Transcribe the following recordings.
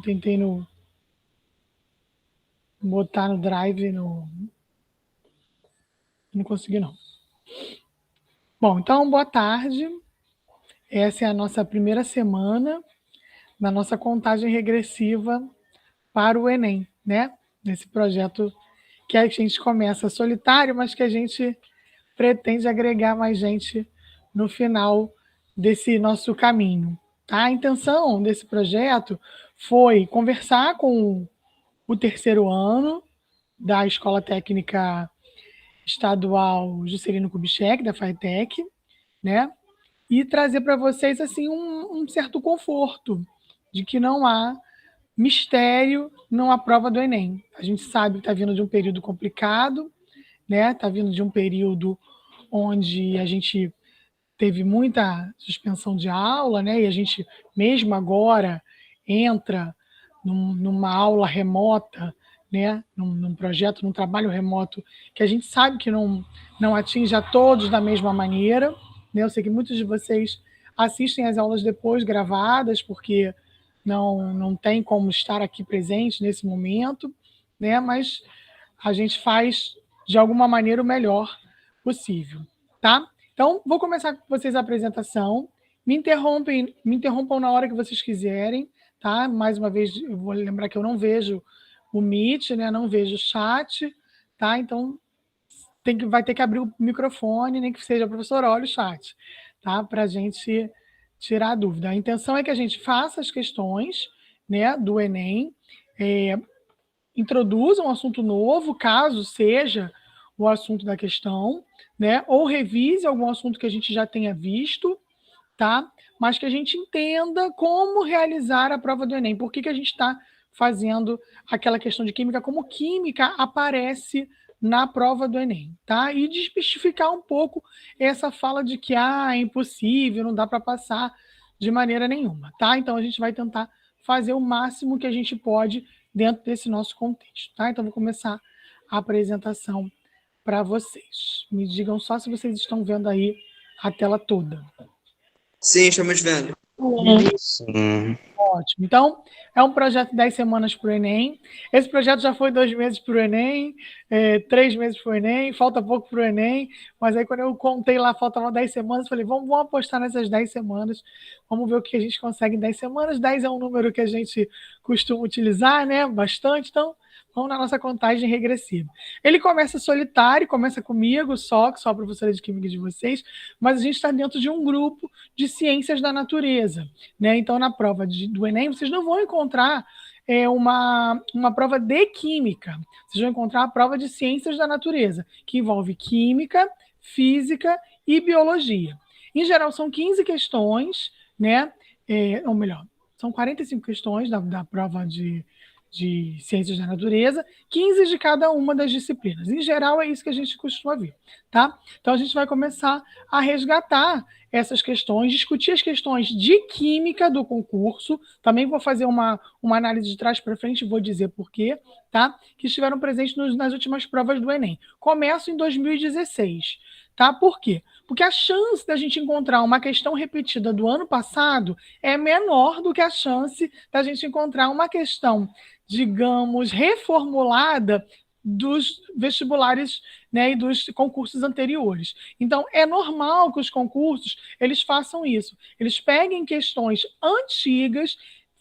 tentei botar no Drive, não consegui, não. Bom, então, boa tarde. Essa é a nossa primeira semana da nossa contagem regressiva para o Enem, né? Nesse projeto que a gente começa solitário, mas que a gente pretende agregar mais gente no final desse nosso caminho. Tá? A intenção desse projeto foi conversar com o terceiro ano da Escola Técnica Estadual Juscelino Kubitschek, da FATEC, né? E trazer para vocês assim um certo conforto de que não há mistério, não há prova do Enem. A gente sabe que está vindo de um período complicado, né? Está vindo de um período onde a gente teve muita suspensão de aula, né? E a gente, mesmo agora, entra numa aula remota, né? Num projeto, num trabalho remoto, que a gente sabe que não atinge a todos da mesma maneira, né? Eu sei que muitos de vocês assistem as aulas depois gravadas, porque não tem como estar aqui presente nesse momento, né? Mas a gente faz de alguma maneira o melhor possível, tá? Então, vou começar com vocês a apresentação. Me interrompam na hora que vocês quiserem, tá? Mais uma vez, eu vou lembrar que eu não vejo o Meet, né? Não vejo o chat, tá? Então, vai ter que abrir o microfone, nem que seja, professor, olha o chat, tá? Para a gente tirar a dúvida. A intenção é que a gente faça as questões, né, do Enem, introduza um assunto novo, caso seja o assunto da questão, né? Ou revise algum assunto que a gente já tenha visto, tá? Mas que a gente entenda como realizar a prova do Enem. Por que a gente está fazendo aquela questão de química, como química aparece na prova do Enem, tá? E desmistificar um pouco essa fala de que é impossível, não dá para passar de maneira nenhuma, tá? Então a gente vai tentar fazer o máximo que a gente pode dentro desse nosso contexto, tá? Então vou começar a apresentação para vocês. Me digam só se vocês estão vendo aí a tela toda. Sim, estamos vendo. Sim. Ótimo. Então, é um projeto de 10 semanas para o Enem. Esse projeto já foi 2 meses para o Enem, 3 meses para o Enem, falta pouco para o Enem, mas aí quando eu contei lá, faltavam 10 semanas, falei, vamos apostar nessas 10 semanas, vamos ver o que a gente consegue em 10 semanas. 10 é um número que a gente costuma utilizar, né? Bastante, então vamos na nossa contagem regressiva. Ele começa solitário, começa comigo, só professora de química de vocês, mas a gente está dentro de um grupo de ciências da natureza, né? Então, na prova do Enem, vocês não vão encontrar uma prova de química, vocês vão encontrar a prova de ciências da natureza, que envolve química, física e biologia. Em geral, são 15 questões, né? Ou melhor, são 45 questões da prova de ciências da natureza, 15 de cada uma das disciplinas. Em geral, é isso que a gente costuma ver, tá? Então, a gente vai começar a resgatar essas questões, discutir as questões de química do concurso, também vou fazer uma análise de trás para frente, vou dizer por quê, tá? Que estiveram presentes nas últimas provas do Enem. Começo em 2016, tá? Por quê? Porque a chance da gente encontrar uma questão repetida do ano passado é menor do que a chance da gente encontrar uma questão, digamos, reformulada dos vestibulares, né, e dos concursos anteriores. Então, é normal que os concursos eles façam isso. Eles peguem questões antigas,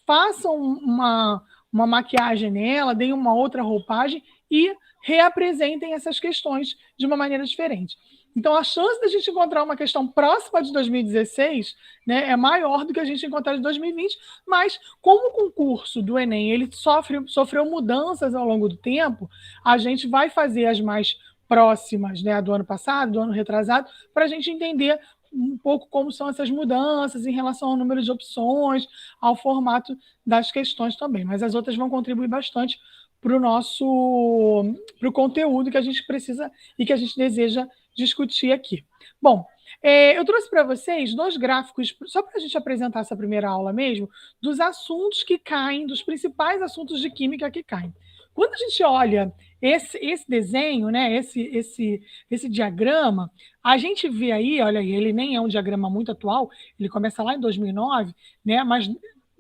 façam uma maquiagem nela, deem uma outra roupagem e reapresentem essas questões de uma maneira diferente. Então, a chance de a gente encontrar uma questão próxima de 2016, né, é maior do que a gente encontrar de 2020, mas como o concurso do Enem ele sofreu mudanças ao longo do tempo, a gente vai fazer as mais próximas, né, do ano passado, do ano retrasado, para a gente entender um pouco como são essas mudanças em relação ao número de opções, ao formato das questões também. Mas as outras vão contribuir bastante para o conteúdo que a gente precisa e que a gente deseja discutir aqui. Bom, eu trouxe para vocês 2 gráficos, só para a gente apresentar essa primeira aula mesmo, dos assuntos que caem, dos principais assuntos de química que caem. Quando a gente olha esse desenho, né, esse diagrama, a gente vê aí, olha aí, ele nem é um diagrama muito atual, ele começa lá em 2009, né, mas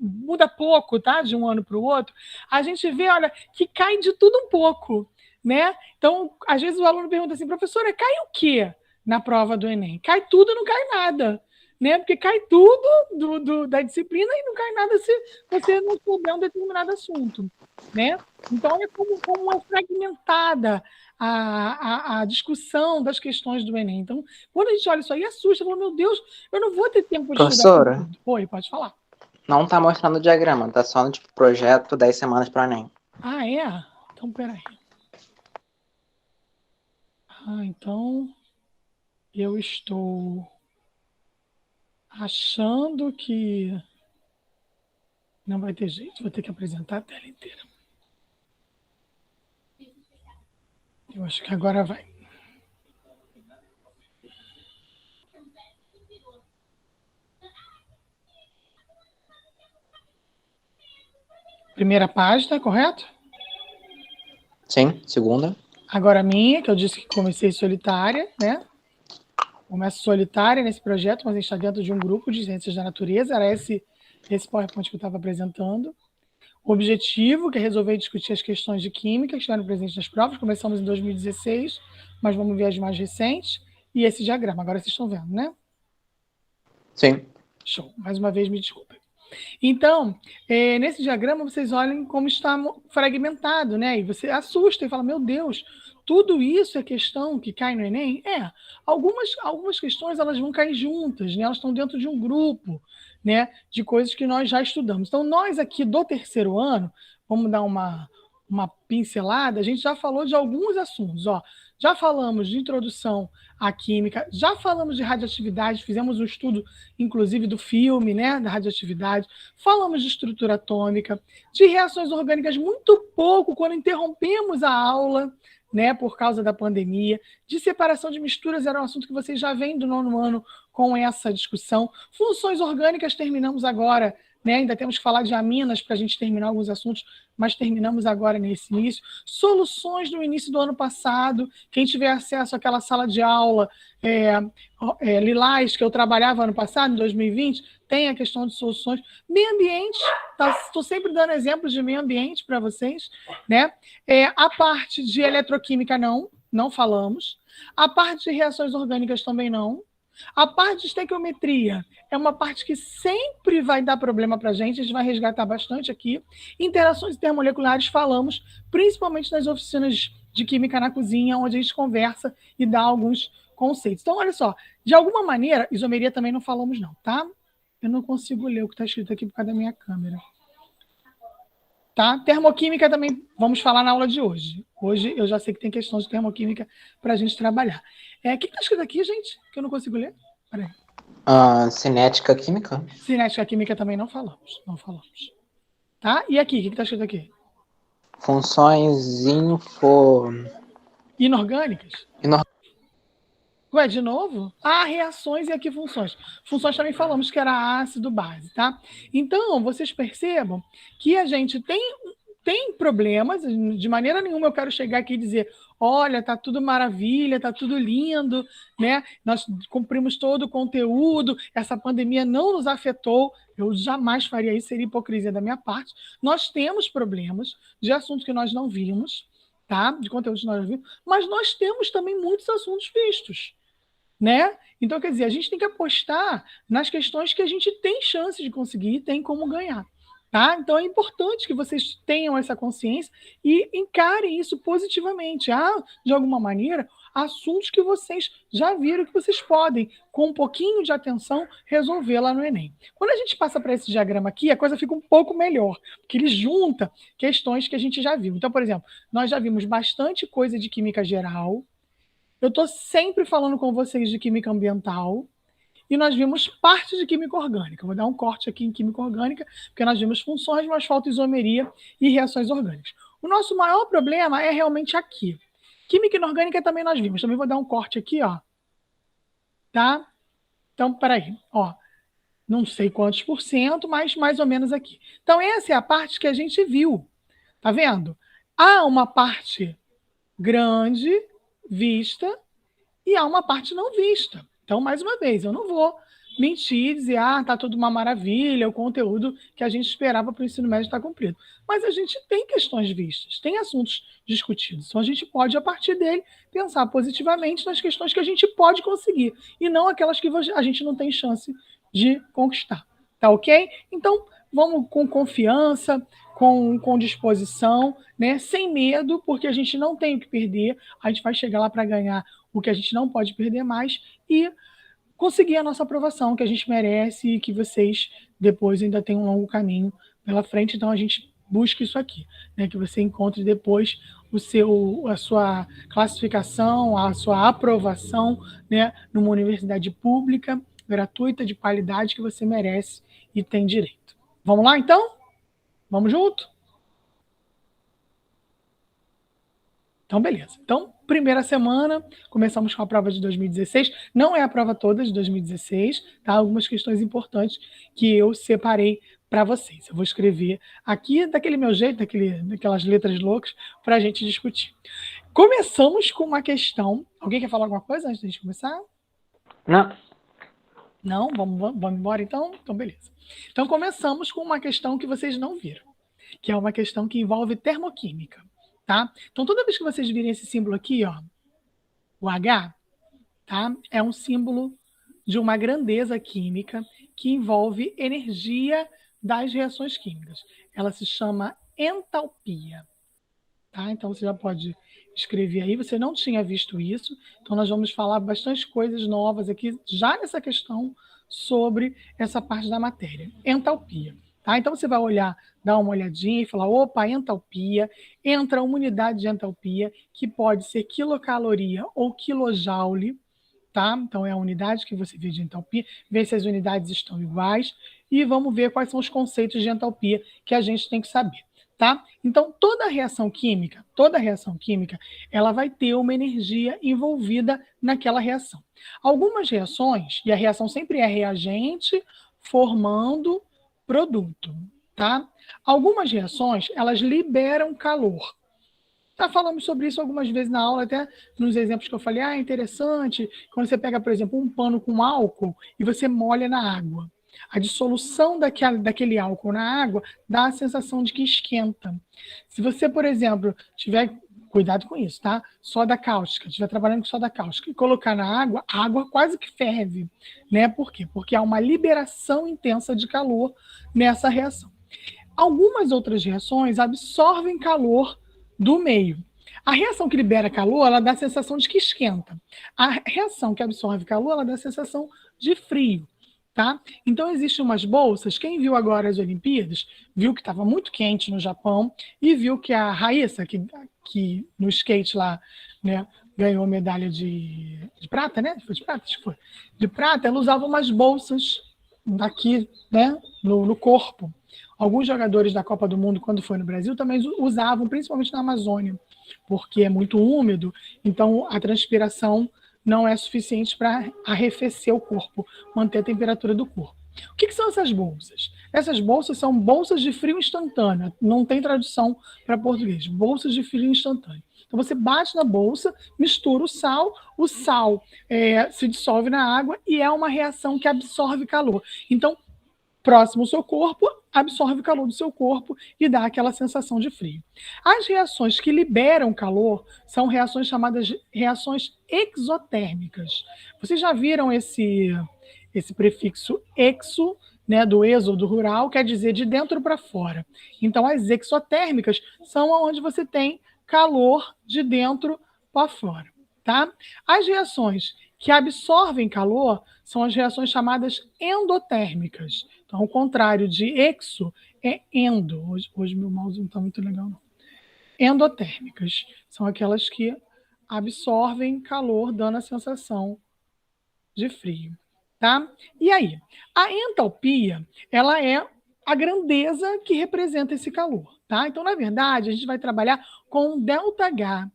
muda pouco, tá? De um ano para o outro, a gente vê, olha, que cai de tudo um pouco, né? Então, às vezes o aluno pergunta assim, professora, cai o quê na prova do Enem? Cai tudo, não cai nada, né? Porque cai tudo da disciplina e não cai nada se você não souber um determinado assunto, né? Então, olha como é fragmentada a discussão das questões do Enem. Então, quando a gente olha isso aí, assusta, fala, meu Deus, eu não vou ter tempo de estudar Professora, tudo. Oi, pode falar. não tá mostrando o diagrama, tá só no tipo projeto 10 semanas pro Enem. Ah, é? Então, peraí. Então, eu estou achando que não vai ter jeito, vou ter que apresentar a tela inteira. Eu acho que agora vai. Primeira página, correto? Sim, segunda. Agora a minha, que eu disse que comecei solitária, né? Começo solitária nesse projeto, mas a gente está dentro de um grupo de ciências da natureza. Era esse PowerPoint que eu estava apresentando. O objetivo, que é resolver e discutir as questões de química que estiveram presentes nas provas. Começamos em 2016, mas vamos ver as mais recentes. E esse diagrama, agora vocês estão vendo, né? Sim. Show. Mais uma vez, me desculpem. Então, nesse diagrama, vocês olhem como está fragmentado, né? E você assusta e fala, meu Deus, tudo isso é questão que cai no Enem? Algumas questões elas vão cair juntas, né? Elas estão dentro de um grupo, né? De coisas que nós já estudamos. Então, nós aqui do terceiro ano, vamos dar uma pincelada, a gente já falou de alguns assuntos, ó. Já falamos de introdução à química, já falamos de radioatividade, fizemos um estudo, inclusive, do filme, né, da radioatividade, falamos de estrutura atômica, de reações orgânicas muito pouco quando interrompemos a aula, né, por causa da pandemia, de separação de misturas, era um assunto que vocês já vêm do nono ano com essa discussão. Funções orgânicas terminamos agora, né, ainda temos que falar de aminas para a gente terminar alguns assuntos, mas terminamos agora nesse início. Soluções no início do ano passado, quem tiver acesso àquela sala de aula Lilás, que eu trabalhava ano passado, em 2020, tem a questão de soluções. Meio ambiente, estou sempre dando exemplos de meio ambiente para vocês, né? A parte de eletroquímica não falamos. A parte de reações orgânicas também não. A parte de estequiometria é uma parte que sempre vai dar problema para a gente vai resgatar bastante aqui. Interações termomoleculares falamos, principalmente nas oficinas de química na cozinha, onde a gente conversa e dá alguns conceitos. Então, olha só, de alguma maneira, isomeria também não falamos não, tá? Eu não consigo ler o que está escrito aqui por causa da minha câmera. Tá? Termoquímica também vamos falar na aula de hoje. Hoje eu já sei que tem questões de termoquímica para a gente trabalhar. O que está escrito aqui, gente? Que eu não consigo ler? Peraí. Cinética química. Cinética química também não falamos. Não falamos. Tá? E aqui, o que está escrito aqui? Funções Inorgânicas? Ué, de novo? Reações e aqui funções. Funções também falamos que era ácido, base, tá? Então, vocês percebam que a gente tem problemas, de maneira nenhuma eu quero chegar aqui e dizer, olha, tá tudo maravilha, tá tudo lindo, né? Nós cumprimos todo o conteúdo, essa pandemia não nos afetou, eu jamais faria isso, seria hipocrisia da minha parte. Nós temos problemas de assuntos que nós não vimos, tá? De conteúdos que nós não vimos, mas nós temos também muitos assuntos vistos, né? Então, quer dizer, a gente tem que apostar nas questões que a gente tem chance de conseguir, tem como ganhar. Tá? Então, é importante que vocês tenham essa consciência e encarem isso positivamente. De alguma maneira, assuntos que vocês já viram que vocês podem, com um pouquinho de atenção, resolver lá no Enem. Quando a gente passa para esse diagrama aqui, a coisa fica um pouco melhor, porque ele junta questões que a gente já viu. Então, por exemplo, nós já vimos bastante coisa de química geral. Eu estou sempre falando com vocês de química ambiental. E nós vimos parte de química orgânica. Vou dar um corte aqui em química orgânica, porque nós vimos funções, mas falta isomeria e reações orgânicas. O nosso maior problema é realmente aqui. Química inorgânica também nós vimos. Também vou dar um corte aqui, ó. Tá? Então, peraí. Ó, não sei quantos por cento, mas mais ou menos aqui. Então, essa é a parte que a gente viu. Tá vendo? Há uma parte grande vista e há uma parte não vista. Então, mais uma vez, eu não vou mentir, dizer, tá tudo uma maravilha, o conteúdo que a gente esperava para o ensino médio está cumprido. Mas a gente tem questões vistas, tem assuntos discutidos. Então a gente pode, a partir dele, pensar positivamente nas questões que a gente pode conseguir, e não aquelas que a gente não tem chance de conquistar. Tá ok? Então, vamos com confiança, com disposição, né? Sem medo, porque a gente não tem o que perder, a gente vai chegar lá para ganhar o que a gente não pode perder mais e conseguir a nossa aprovação que a gente merece e que vocês depois ainda têm um longo caminho pela frente. Então a gente busca isso aqui, né? Que você encontre depois a sua classificação, a sua aprovação, né? Numa universidade pública, gratuita, de qualidade que você merece e tem direito. Vamos lá, então? Vamos junto? Então, beleza. Então, primeira semana, começamos com a prova de 2016. Não é a prova toda de 2016, tá? Algumas questões importantes que eu separei para vocês. Eu vou escrever aqui daquele meu jeito, daquelas letras loucas, para a gente discutir. Começamos com uma questão. Alguém quer falar alguma coisa antes de a gente começar? Não. Não? Vamos embora então? Então, beleza. Então, começamos com uma questão que vocês não viram, que é uma questão que envolve termoquímica. Tá? Então, toda vez que vocês virem esse símbolo aqui, ó, o H, tá? É um símbolo de uma grandeza química que envolve energia das reações químicas. Ela se chama entalpia. Tá? Então, você já pode escrever aí. Você não tinha visto isso, então nós vamos falar bastante coisas novas aqui, já nessa questão, sobre essa parte da matéria. Entalpia. Tá? Então, você vai olhar, dar uma olhadinha e falar, opa, entalpia, entra uma unidade de entalpia, que pode ser quilocaloria ou quilojoule, tá? Então, é a unidade que você vê de entalpia, ver se as unidades estão iguais, e vamos ver quais são os conceitos de entalpia que a gente tem que saber, tá? Então, toda reação química, ela vai ter uma energia envolvida naquela reação. Algumas reações, e a reação sempre é reagente formando produto, tá? Algumas reações, elas liberam calor. Já falamos sobre isso algumas vezes na aula, até nos exemplos que eu falei, é interessante, quando você pega, por exemplo, um pano com álcool e você molha na água. A dissolução daquele álcool na água dá a sensação de que esquenta. Se você, por exemplo, tiver cuidado com isso, tá? Soda cáustica, estiver trabalhando com soda cáustica e colocar na água, a água quase que ferve, né? Por quê? Porque há uma liberação intensa de calor nessa reação. Algumas outras reações absorvem calor do meio. A reação que libera calor, ela dá a sensação de que esquenta. A reação que absorve calor, ela dá a sensação de frio. Tá? Então, existem umas bolsas. Quem viu agora as Olimpíadas, viu que estava muito quente no Japão e viu que a Raíssa, que no skate lá, né, ganhou medalha de prata, né? Foi de prata? Acho que foi. De prata, ela usava umas bolsas aqui, né, no corpo. Alguns jogadores da Copa do Mundo, quando foi no Brasil, também usavam, principalmente na Amazônia, porque é muito úmido, então a transpiração não é suficiente para arrefecer o corpo, manter a temperatura do corpo. O que são essas bolsas? Essas bolsas são bolsas de frio instantâneo, não tem tradução para português, bolsas de frio instantâneo. Então você bate na bolsa, mistura o sal se dissolve na água e é uma reação que absorve calor. Então, próximo ao seu corpo, absorve o calor do seu corpo e dá aquela sensação de frio. As reações que liberam calor são reações chamadas reações exotérmicas. Vocês já viram esse prefixo exo, né, do êxodo rural, quer dizer de dentro para fora. Então, as exotérmicas são onde você tem calor de dentro para fora. Tá? As reações que absorvem calor são as reações chamadas endotérmicas. Então, o contrário de exo é endo. Hoje meu mouse não está muito legal, não. Endotérmicas são aquelas que absorvem calor, dando a sensação de frio. Tá? E aí? A entalpia, ela é a grandeza que representa esse calor. Tá? Então, na verdade, a gente vai trabalhar com ΔH.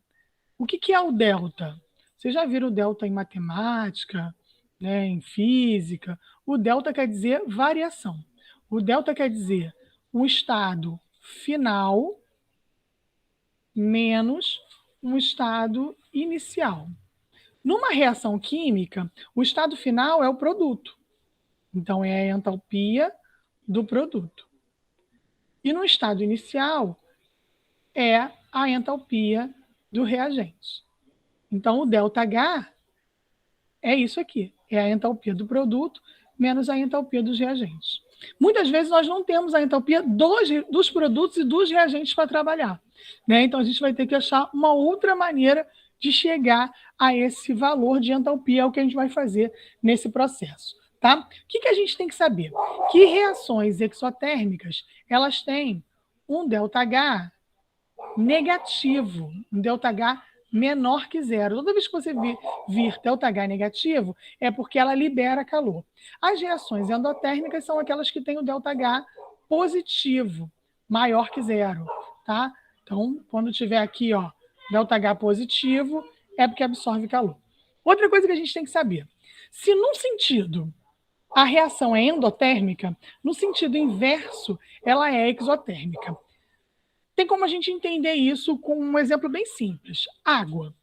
O que é o delta? Vocês já viram o delta em matemática, né, em física? O delta quer dizer variação. O delta quer dizer um estado final menos um estado inicial. Numa reação química, o estado final é o produto. Então, é a entalpia do produto. E no estado inicial, é a entalpia do reagente. Então, o ΔH é isso aqui, é a entalpia do produto menos a entalpia dos reagentes. Muitas vezes nós não temos a entalpia dos produtos e dos reagentes para trabalhar, né? Então a gente vai ter que achar uma outra maneira de chegar a esse valor de entalpia, é o que a gente vai fazer nesse processo, tá? O que a gente tem que saber? Que reações exotérmicas, elas têm um ΔH negativo, um ΔH menor que zero. Toda vez que você vir ΔH negativo, é porque ela libera calor. As reações endotérmicas são aquelas que têm o ΔH positivo, maior que zero, tá? Então, quando tiver aqui, ó, ΔH positivo, é porque absorve calor. Outra coisa que a gente tem que saber, se num sentido a reação é endotérmica, no sentido inverso, ela é exotérmica. Tem como a gente entender isso com um exemplo bem simples. Água.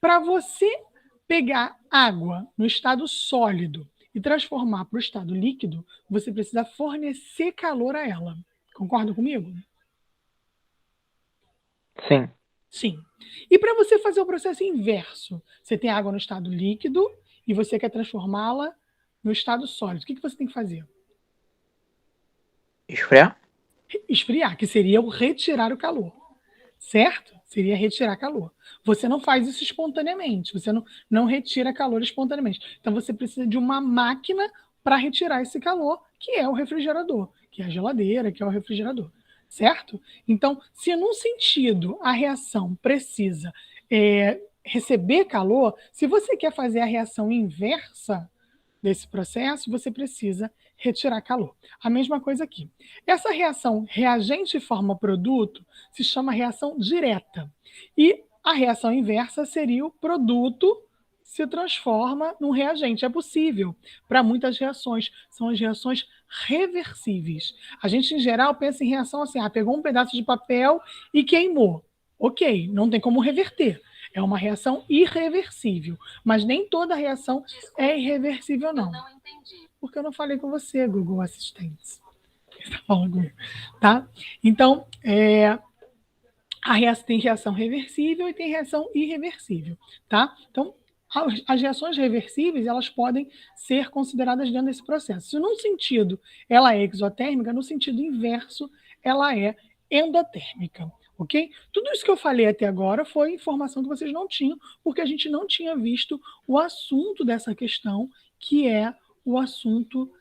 Para você pegar água no estado sólido e transformar para o estado líquido, você precisa fornecer calor a ela. Concorda comigo? Sim. Sim. E para você fazer o processo inverso, você tem água no estado líquido e você quer transformá-la no estado sólido. O que você tem que fazer? Esfriar? Esfriar, que seria o retirar o calor. Certo? Seria retirar calor. Você não faz isso espontaneamente, você não retira calor espontaneamente. Então você precisa de uma máquina para retirar esse calor, que é o refrigerador, que é a geladeira, que é o refrigerador. Certo? Então, se num sentido a reação precisa receber calor, se você quer fazer a reação inversa desse processo, você precisa retirar calor. A mesma coisa aqui. Essa reação reagente forma produto se chama reação direta. E a reação inversa seria o produto se transforma num reagente. É possível para muitas reações. São as reações reversíveis. A gente, em geral, pensa em reação assim: pegou um pedaço de papel e queimou. Ok, não tem como reverter. É uma reação irreversível. Mas nem toda reação é irreversível, não. Eu não entendi. Porque eu não falei com você, Google Assistente. Está falando comigo, tá? Então, tem reação reversível e tem reação irreversível, tá? Então, as reações reversíveis, elas podem ser consideradas dentro desse processo. Se num sentido ela é exotérmica, no sentido inverso, ela é endotérmica, ok? Tudo isso que eu falei até agora foi informação que vocês não tinham, porque a gente não tinha visto o assunto dessa questão, que é o assunto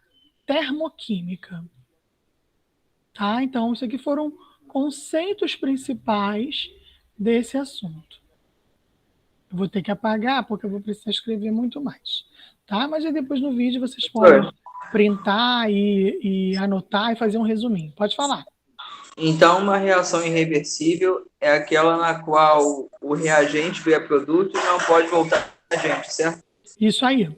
termoquímica, tá? Então, isso aqui foram conceitos principais desse assunto. Eu vou ter que apagar, porque eu vou precisar escrever muito mais, tá? Mas aí depois no vídeo vocês podem printar e anotar e fazer um resuminho. Pode falar. Então, uma reação irreversível é aquela na qual o reagente vira produto e não pode voltar a gente, certo? Isso aí.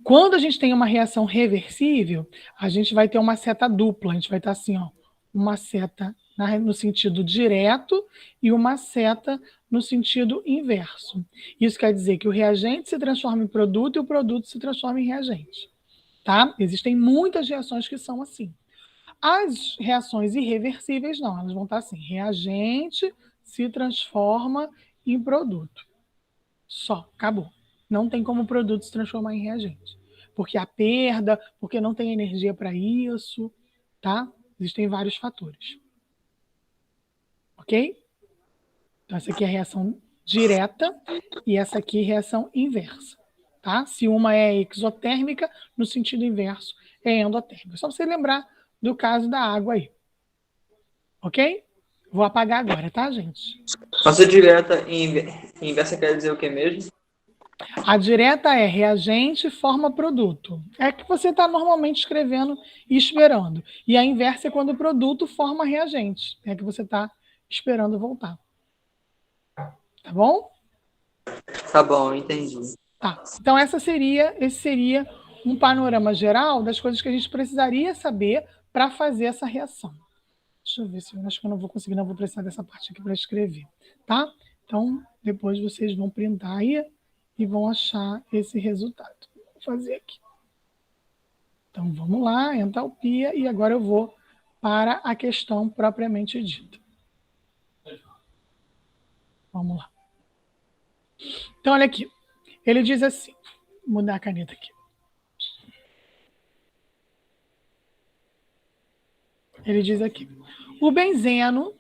Quando a gente tem uma reação reversível, a gente vai ter uma seta dupla. A gente vai estar assim, ó, uma seta no sentido direto e uma seta no sentido inverso. Isso quer dizer que o reagente se transforma em produto e o produto se transforma em reagente. Tá? Existem muitas reações que são assim. As reações irreversíveis, não, elas vão estar assim: reagente se transforma em produto. Só, acabou. Não tem como o produto se transformar em reagente. Porque há perda, porque não tem energia para isso, tá? Existem vários fatores. Ok? Então, essa aqui é a reação direta e essa aqui é a reação inversa. Tá? Se uma é exotérmica, no sentido inverso é endotérmica. Só você lembrar do caso da água aí. Ok? Vou apagar agora, tá, gente? Nossa direta e inversa quer dizer o que mesmo? A direta é reagente forma produto. É que você está normalmente escrevendo e esperando. E a inversa é quando o produto forma reagente. É que você está esperando voltar. Tá bom? Tá bom, entendi. Tá. Então esse seria um panorama geral das coisas que a gente precisaria saber para fazer essa reação. Deixa eu ver se eu acho que eu não vou conseguir, não vou precisar dessa parte aqui para escrever, tá? Então, depois vocês vão printar aí e vão achar esse resultado. Vou fazer aqui. Então, vamos lá, entalpia, e agora eu vou para a questão propriamente dita. Vamos lá. Então, olha aqui. Ele diz assim, vou mudar a caneta aqui. Ele diz aqui, o benzeno,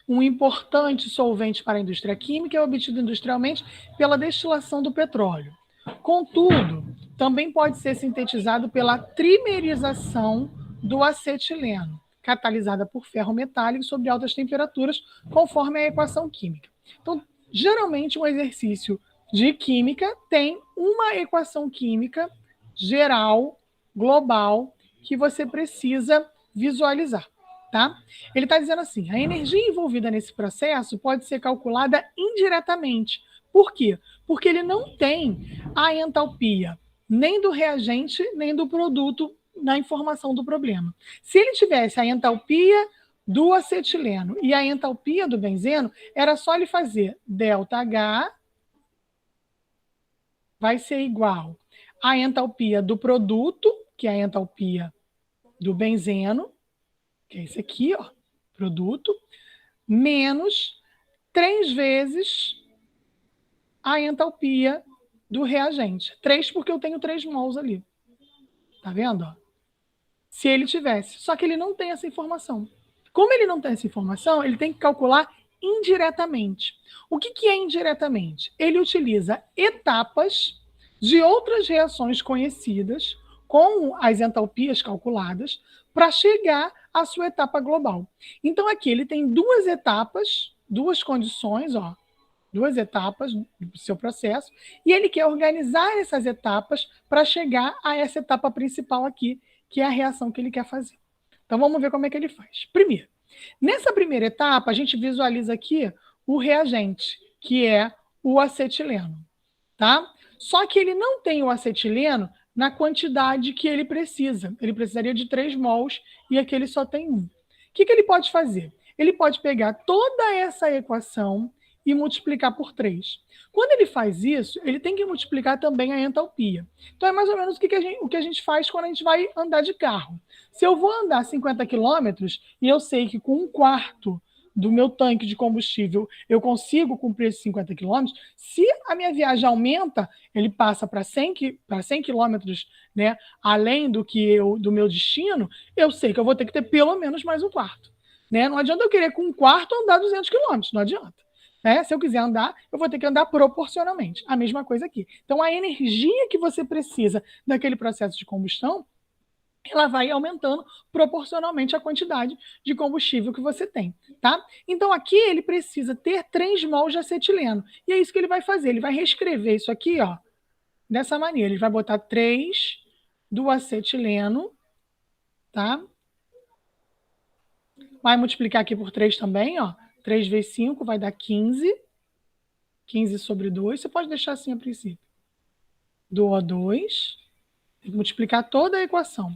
um importante solvente para a indústria química, é obtido industrialmente pela destilação do petróleo. Contudo, também pode ser sintetizado pela trimerização do acetileno, catalisada por ferro metálico sob altas temperaturas, conforme a equação química. Então, geralmente, um exercício de química tem uma equação química geral, global, que você precisa visualizar. Tá? Ele está dizendo assim, a energia envolvida nesse processo pode ser calculada indiretamente. Por quê? Porque ele não tem a entalpia nem do reagente, nem do produto na informação do problema. Se ele tivesse a entalpia do acetileno e a entalpia do benzeno, era só ele fazer ΔH vai ser igual à entalpia do produto, que é a entalpia do benzeno, que é esse aqui, ó, produto, menos 3 vezes a entalpia do reagente. 3 porque eu tenho 3 mols ali. Tá vendo? Se ele tivesse. Só que ele não tem essa informação. Como ele não tem essa informação, ele tem que calcular indiretamente. O que é indiretamente? Ele utiliza etapas de outras reações conhecidas com as entalpias calculadas para chegar à sua etapa global. Então, aqui ele tem duas etapas, duas condições, ó, duas etapas do seu processo, e ele quer organizar essas etapas para chegar a essa etapa principal aqui, que é a reação que ele quer fazer. Então, vamos ver como é que ele faz. Primeiro, nessa primeira etapa, a gente visualiza aqui o reagente, que é o acetileno, tá? Só que ele não tem o acetileno na quantidade que ele precisa. Ele precisaria de 3 mols e aqui ele só tem 1. O que ele pode fazer? Ele pode pegar toda essa equação e multiplicar por 3. Quando ele faz isso, ele tem que multiplicar também a entalpia. Então, é mais ou menos o que a gente faz quando a gente vai andar de carro. Se eu vou andar 50 quilômetros e eu sei que com 1/4 do meu tanque de combustível eu consigo cumprir esses 50 quilômetros, se a minha viagem aumenta, ele passa para 100 quilômetros, né, além do meu destino, eu sei que eu vou ter que ter pelo menos mais 1/4. Né? Não adianta eu querer com 1/4 andar 200 quilômetros, não adianta. Se eu quiser andar, eu vou ter que andar proporcionalmente. A mesma coisa aqui. Então, a energia que você precisa daquele processo de combustão, ela vai aumentando proporcionalmente à quantidade de combustível que você tem, tá? Então, aqui ele precisa ter 3 mols de acetileno. E é isso que ele vai fazer. Ele vai reescrever isso aqui, ó, dessa maneira. Ele vai botar 3 do acetileno, tá? Vai multiplicar aqui por 3 também, ó. 3 vezes 5 vai dar 15. 15 sobre 2. Você pode deixar assim a princípio. Do O2. Tem que multiplicar toda a equação.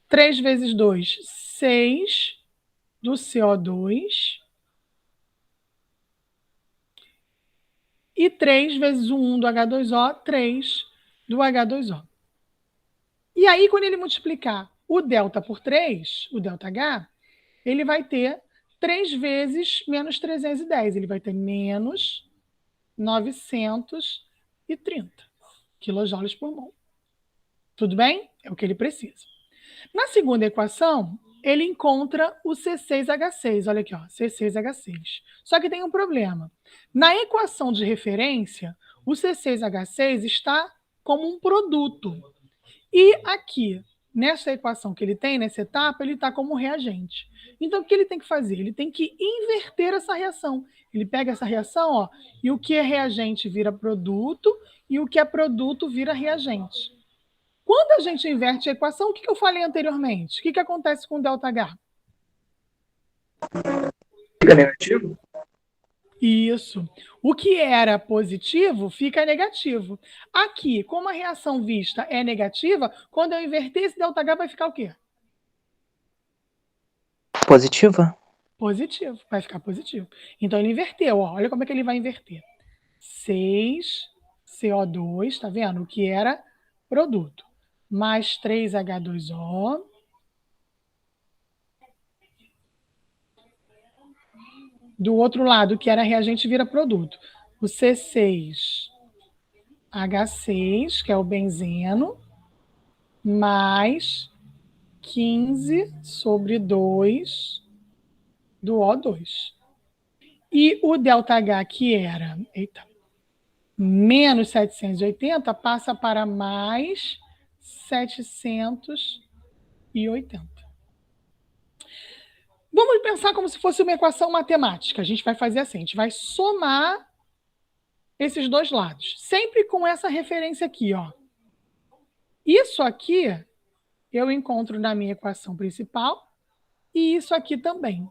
3 vezes 2, 6 do CO2. E 3 vezes o 1 do H2O, 3 do H2O. E aí, quando ele multiplicar o delta por 3, o ΔH, ele vai ter 3 vezes menos 310. Ele vai ter menos 930 quilojoules por mol. Tudo bem? É o que ele precisa. Na segunda equação, ele encontra o C6H6. Olha aqui, ó, C6H6. Só que tem um problema. Na equação de referência, o C6H6 está como um produto. E aqui, nessa equação que ele tem, nessa etapa, ele está como um reagente. Então, o que ele tem que fazer? Ele tem que inverter essa reação. Ele pega essa reação, ó, e o que é reagente vira produto, e o que é produto vira reagente. Quando a gente inverte a equação, o que eu falei anteriormente? O que acontece com o ΔH? Fica negativo? Isso. O que era positivo fica negativo. Aqui, como a reação vista é negativa, quando eu inverter esse ΔH vai ficar o quê? Positiva? Positivo. Vai ficar positivo. Então ele inverteu. Ó. Olha como é que ele vai inverter. 6 CO2, tá vendo? O que era produto. mais 3H2O. Do outro lado, que era reagente, vira produto. O C6H6, que é o benzeno, mais 15 sobre 2 do O2. E o ΔH, que era menos 780, passa para mais 780. Vamos pensar como se fosse uma equação matemática. A gente vai fazer assim, a gente vai somar esses dois lados, sempre com essa referência aqui, ó. Isso aqui eu encontro na minha equação principal e isso aqui também.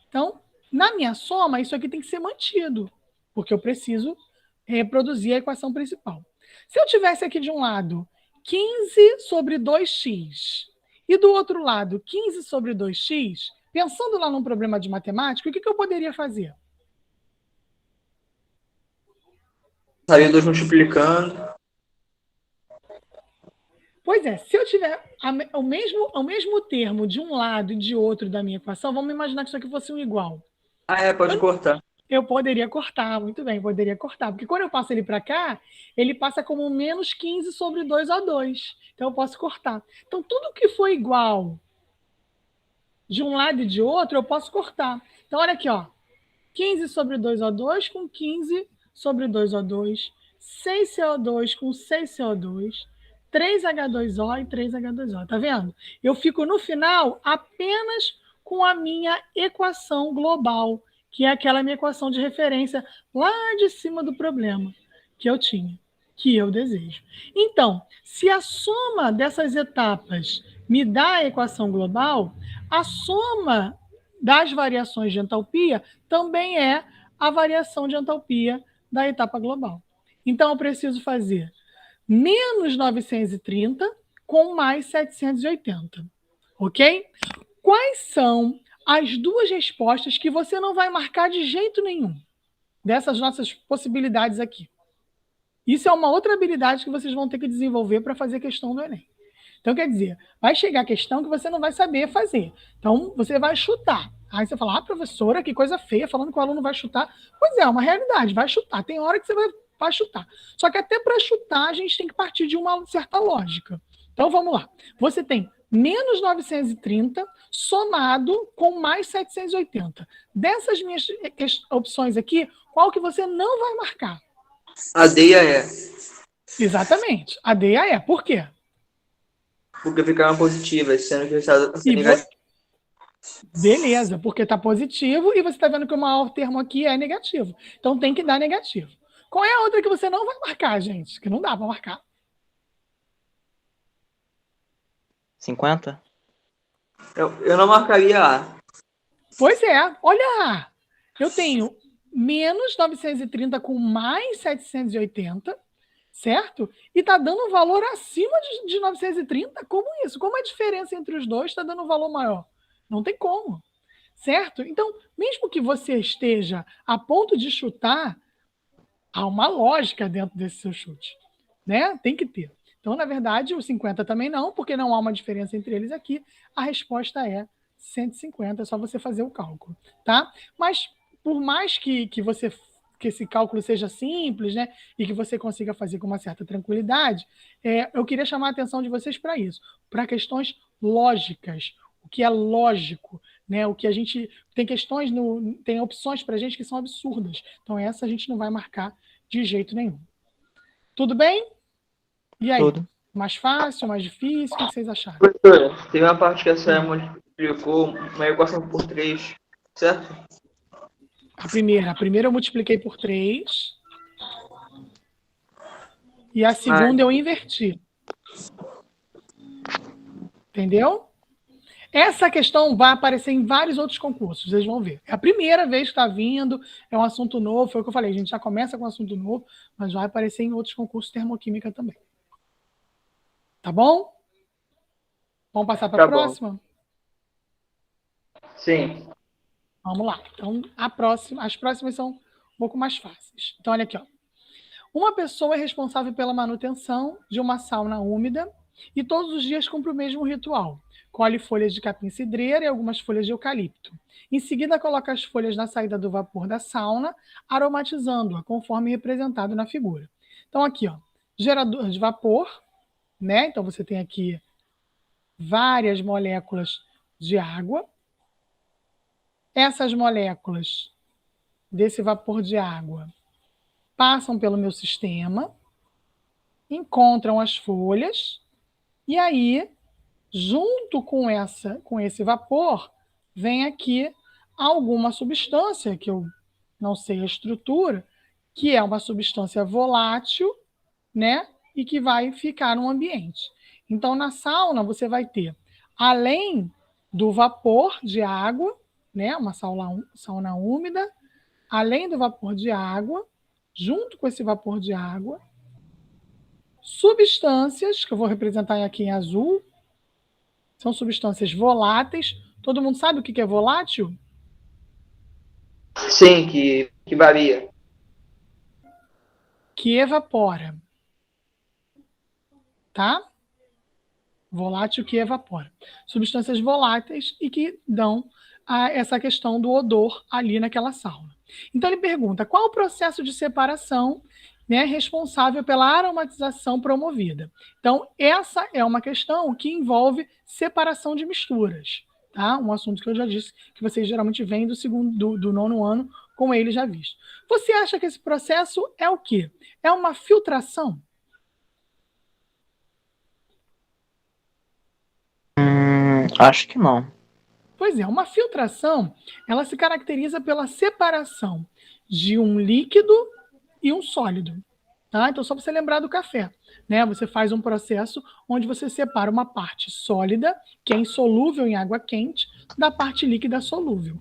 Então, na minha soma, isso aqui tem que ser mantido, porque eu preciso reproduzir a equação principal. Se eu tivesse aqui de um lado 15 sobre 2x e do outro lado 15 sobre 2x, pensando lá num problema de matemática, o que eu poderia fazer? Saiu 2 multiplicando. Pois é, se eu tiver o mesmo termo de um lado e de outro da minha equação, vamos imaginar que isso aqui fosse um igual. Pode cortar. Eu poderia cortar, muito bem, poderia cortar. Porque quando eu passo ele para cá, ele passa como menos 15 sobre 2O2. Então eu posso cortar. Então tudo que for igual de um lado e de outro, eu posso cortar. Então olha aqui, ó. 15 sobre 2O2 com 15 sobre 2O2. 6CO2 com 6CO2. 3H2O e 3H2O. Tá vendo? Eu fico no final apenas com a minha equação global, que é aquela minha equação de referência lá de cima do problema que eu tinha, que eu desejo. Então, se a soma dessas etapas me dá a equação global, a soma das variações de entalpia também é a variação de entalpia da etapa global. Então, eu preciso fazer menos 930 com mais 780. Ok? Quais são as duas respostas que você não vai marcar de jeito nenhum dessas nossas possibilidades aqui? Isso é uma outra habilidade que vocês vão ter que desenvolver para fazer questão do Enem. Então, quer dizer, vai chegar a questão que você não vai saber fazer. Então, você vai chutar. Aí você fala, professora, que coisa feia, falando que o aluno vai chutar. Pois é uma realidade, vai chutar. Tem hora que você vai chutar. Só que até para chutar, a gente tem que partir de uma certa lógica. Então, vamos lá. Você tem menos 930 somado com mais 780. Dessas minhas opções aqui, qual que você não vai marcar? A D e a E. Exatamente. A D e a E. Por quê? Porque ficaram positivas, sendo que o resultado está negativo. Beleza, porque está positivo e você está vendo que o maior termo aqui é negativo. Então tem que dar negativo. Qual é a outra que você não vai marcar, gente? Que não dá para marcar. 50? Eu não marcaria A. Pois é, olha, eu tenho menos 930 com mais 780, certo? E está dando um valor acima de 930? Como isso? Como a diferença entre os dois está dando um valor maior? Não tem como, certo? Então, mesmo que você esteja a ponto de chutar, há uma lógica dentro desse seu chute, né? Tem que ter. Então, na verdade, o 50 também não, porque não há uma diferença entre eles aqui. A resposta é 150, é só você fazer o cálculo, tá? Mas, por mais que esse cálculo seja simples, né, e que você consiga fazer com uma certa tranquilidade, eu queria chamar a atenção de vocês para isso, para questões lógicas, o que é lógico, né? O que a gente tem questões, tem opções para a gente que são absurdas. Então, essa a gente não vai marcar de jeito nenhum. Tudo bem? E aí? Tudo. Mais fácil, mais difícil? O que vocês acharam? Professora, teve uma parte que a senhora multiplicou uma equação por 3, certo? A primeira eu multipliquei por 3. E a segunda eu inverti. Entendeu? Essa questão vai aparecer em vários outros concursos, vocês vão ver. É a primeira vez que está vindo, é um assunto novo, foi o que eu falei, a gente já começa com um assunto novo, mas vai aparecer em outros concursos de termoquímica também. Tá bom? Vamos passar para a próxima? Sim. Vamos lá. Então, as próximas são um pouco mais fáceis. Então, olha aqui, ó. Uma pessoa é responsável pela manutenção de uma sauna úmida E todos os dias cumpre o mesmo ritual. Colhe folhas de capim-cidreira e algumas folhas de eucalipto. Em seguida, coloca as folhas na saída do vapor da sauna, aromatizando-a, conforme representado na figura. Então, aqui, ó, gerador de vapor, né? Então, você tem aqui várias moléculas de água. Essas moléculas desse vapor de água passam pelo meu sistema, encontram as folhas, e aí, junto com esse vapor, vem aqui alguma substância, que eu não sei a estrutura, que é uma substância volátil, né? E que vai ficar no ambiente. Então, na sauna, você vai ter, além do vapor de água, né? Uma sauna úmida, além do vapor de água, junto com esse vapor de água, substâncias, que eu vou representar aqui em azul, são substâncias voláteis. Todo mundo sabe o que é volátil? Sim, que varia. Que evapora. Tá? Volátil que evapora. Substâncias voláteis e que dão essa questão do odor ali naquela sauna. Então ele pergunta qual o processo de separação, né, responsável pela aromatização promovida. Então essa é uma questão que envolve separação de misturas, tá? Um assunto que eu já disse que vocês geralmente vêm do nono ano com ele já visto. Você acha que esse processo é o quê? É uma filtração? Acho que não. Pois é, uma filtração, ela se caracteriza pela separação de um líquido e um sólido. Tá? Então, só para você lembrar do café, né? Você faz um processo onde você separa uma parte sólida, que é insolúvel em água quente, da parte líquida solúvel.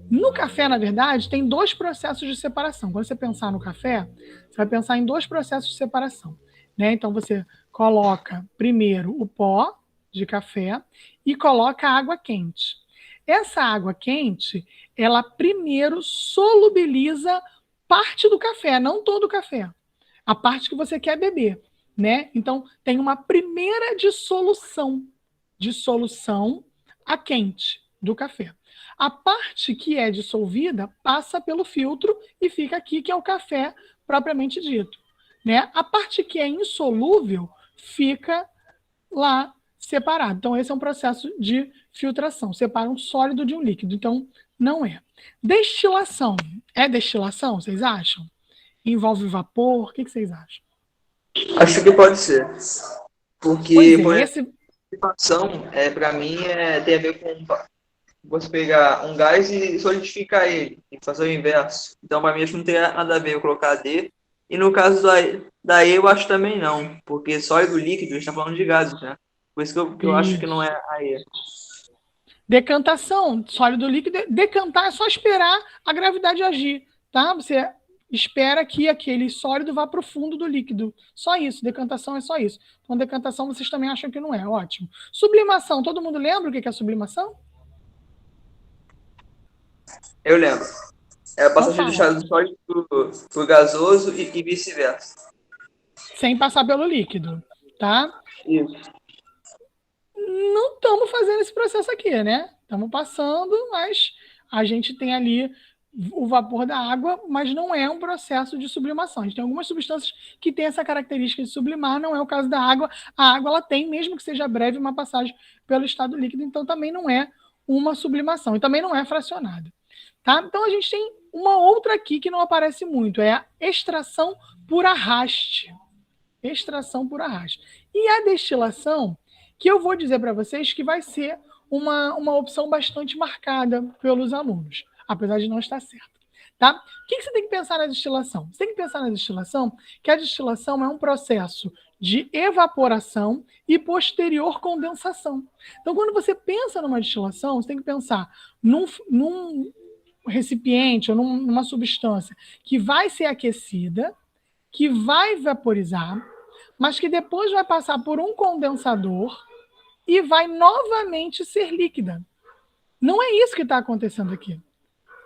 No café, na verdade, tem dois processos de separação. Quando você pensar no café, você vai pensar em dois processos de separação. Né? Então, você coloca primeiro o pó de café e coloca a água quente. Essa água quente, ela primeiro solubiliza parte do café, não todo o café. A parte que você quer beber, né? Então, tem uma primeira dissolução a quente do café. A parte que é dissolvida passa pelo filtro e fica aqui, que é o café propriamente dito. Né? A parte que é insolúvel fica lá separado. Então, esse é um processo de filtração. Separa um sólido de um líquido. Então, não é. Destilação. É destilação, vocês acham? Envolve vapor? O que vocês acham? Acho que pode ser. Porque, Pois por é, exemplo, destilação, para mim, tem a ver com você pegar um gás e solidificar ele, e fazer o inverso. Então, para mim, acho que não tem nada a ver eu colocar D. E no caso da E, eu acho também não, porque sólido líquido, a gente está falando de gases, né? Por isso que eu acho que não é a E. Decantação, sólido líquido. Decantar é só esperar a gravidade agir, tá? Você espera que aquele sólido vá para o fundo do líquido. Só isso. Decantação é só isso. Então, decantação vocês também acham que não é. Ótimo. Sublimação. Todo mundo lembra o que é sublimação? Eu lembro. É a passagem do estado do sólido pro gasoso e vice-versa. Sem passar pelo líquido, tá? Isso. Não estamos fazendo esse processo aqui, né? Estamos passando, mas a gente tem ali o vapor da água, mas não é um processo de sublimação. A gente tem algumas substâncias que têm essa característica de sublimar, não é o caso da água. A água ela tem, mesmo que seja breve, uma passagem pelo estado líquido, então também não é uma sublimação e também não é fracionada. Tá? Então a gente tem uma outra aqui que não aparece muito, é a extração por arraste. Extração por arraste. E a destilação, que eu vou dizer para vocês que vai ser uma opção bastante marcada pelos alunos, apesar de não estar certo. Tá? O que você tem que pensar na destilação? Você tem que pensar na destilação que a destilação é um processo de evaporação e posterior condensação. Então, quando você pensa numa destilação, você tem que pensar num recipiente ou numa substância que vai ser aquecida, que vai vaporizar, mas que depois vai passar por um condensador e vai novamente ser líquida. Não é isso que está acontecendo aqui.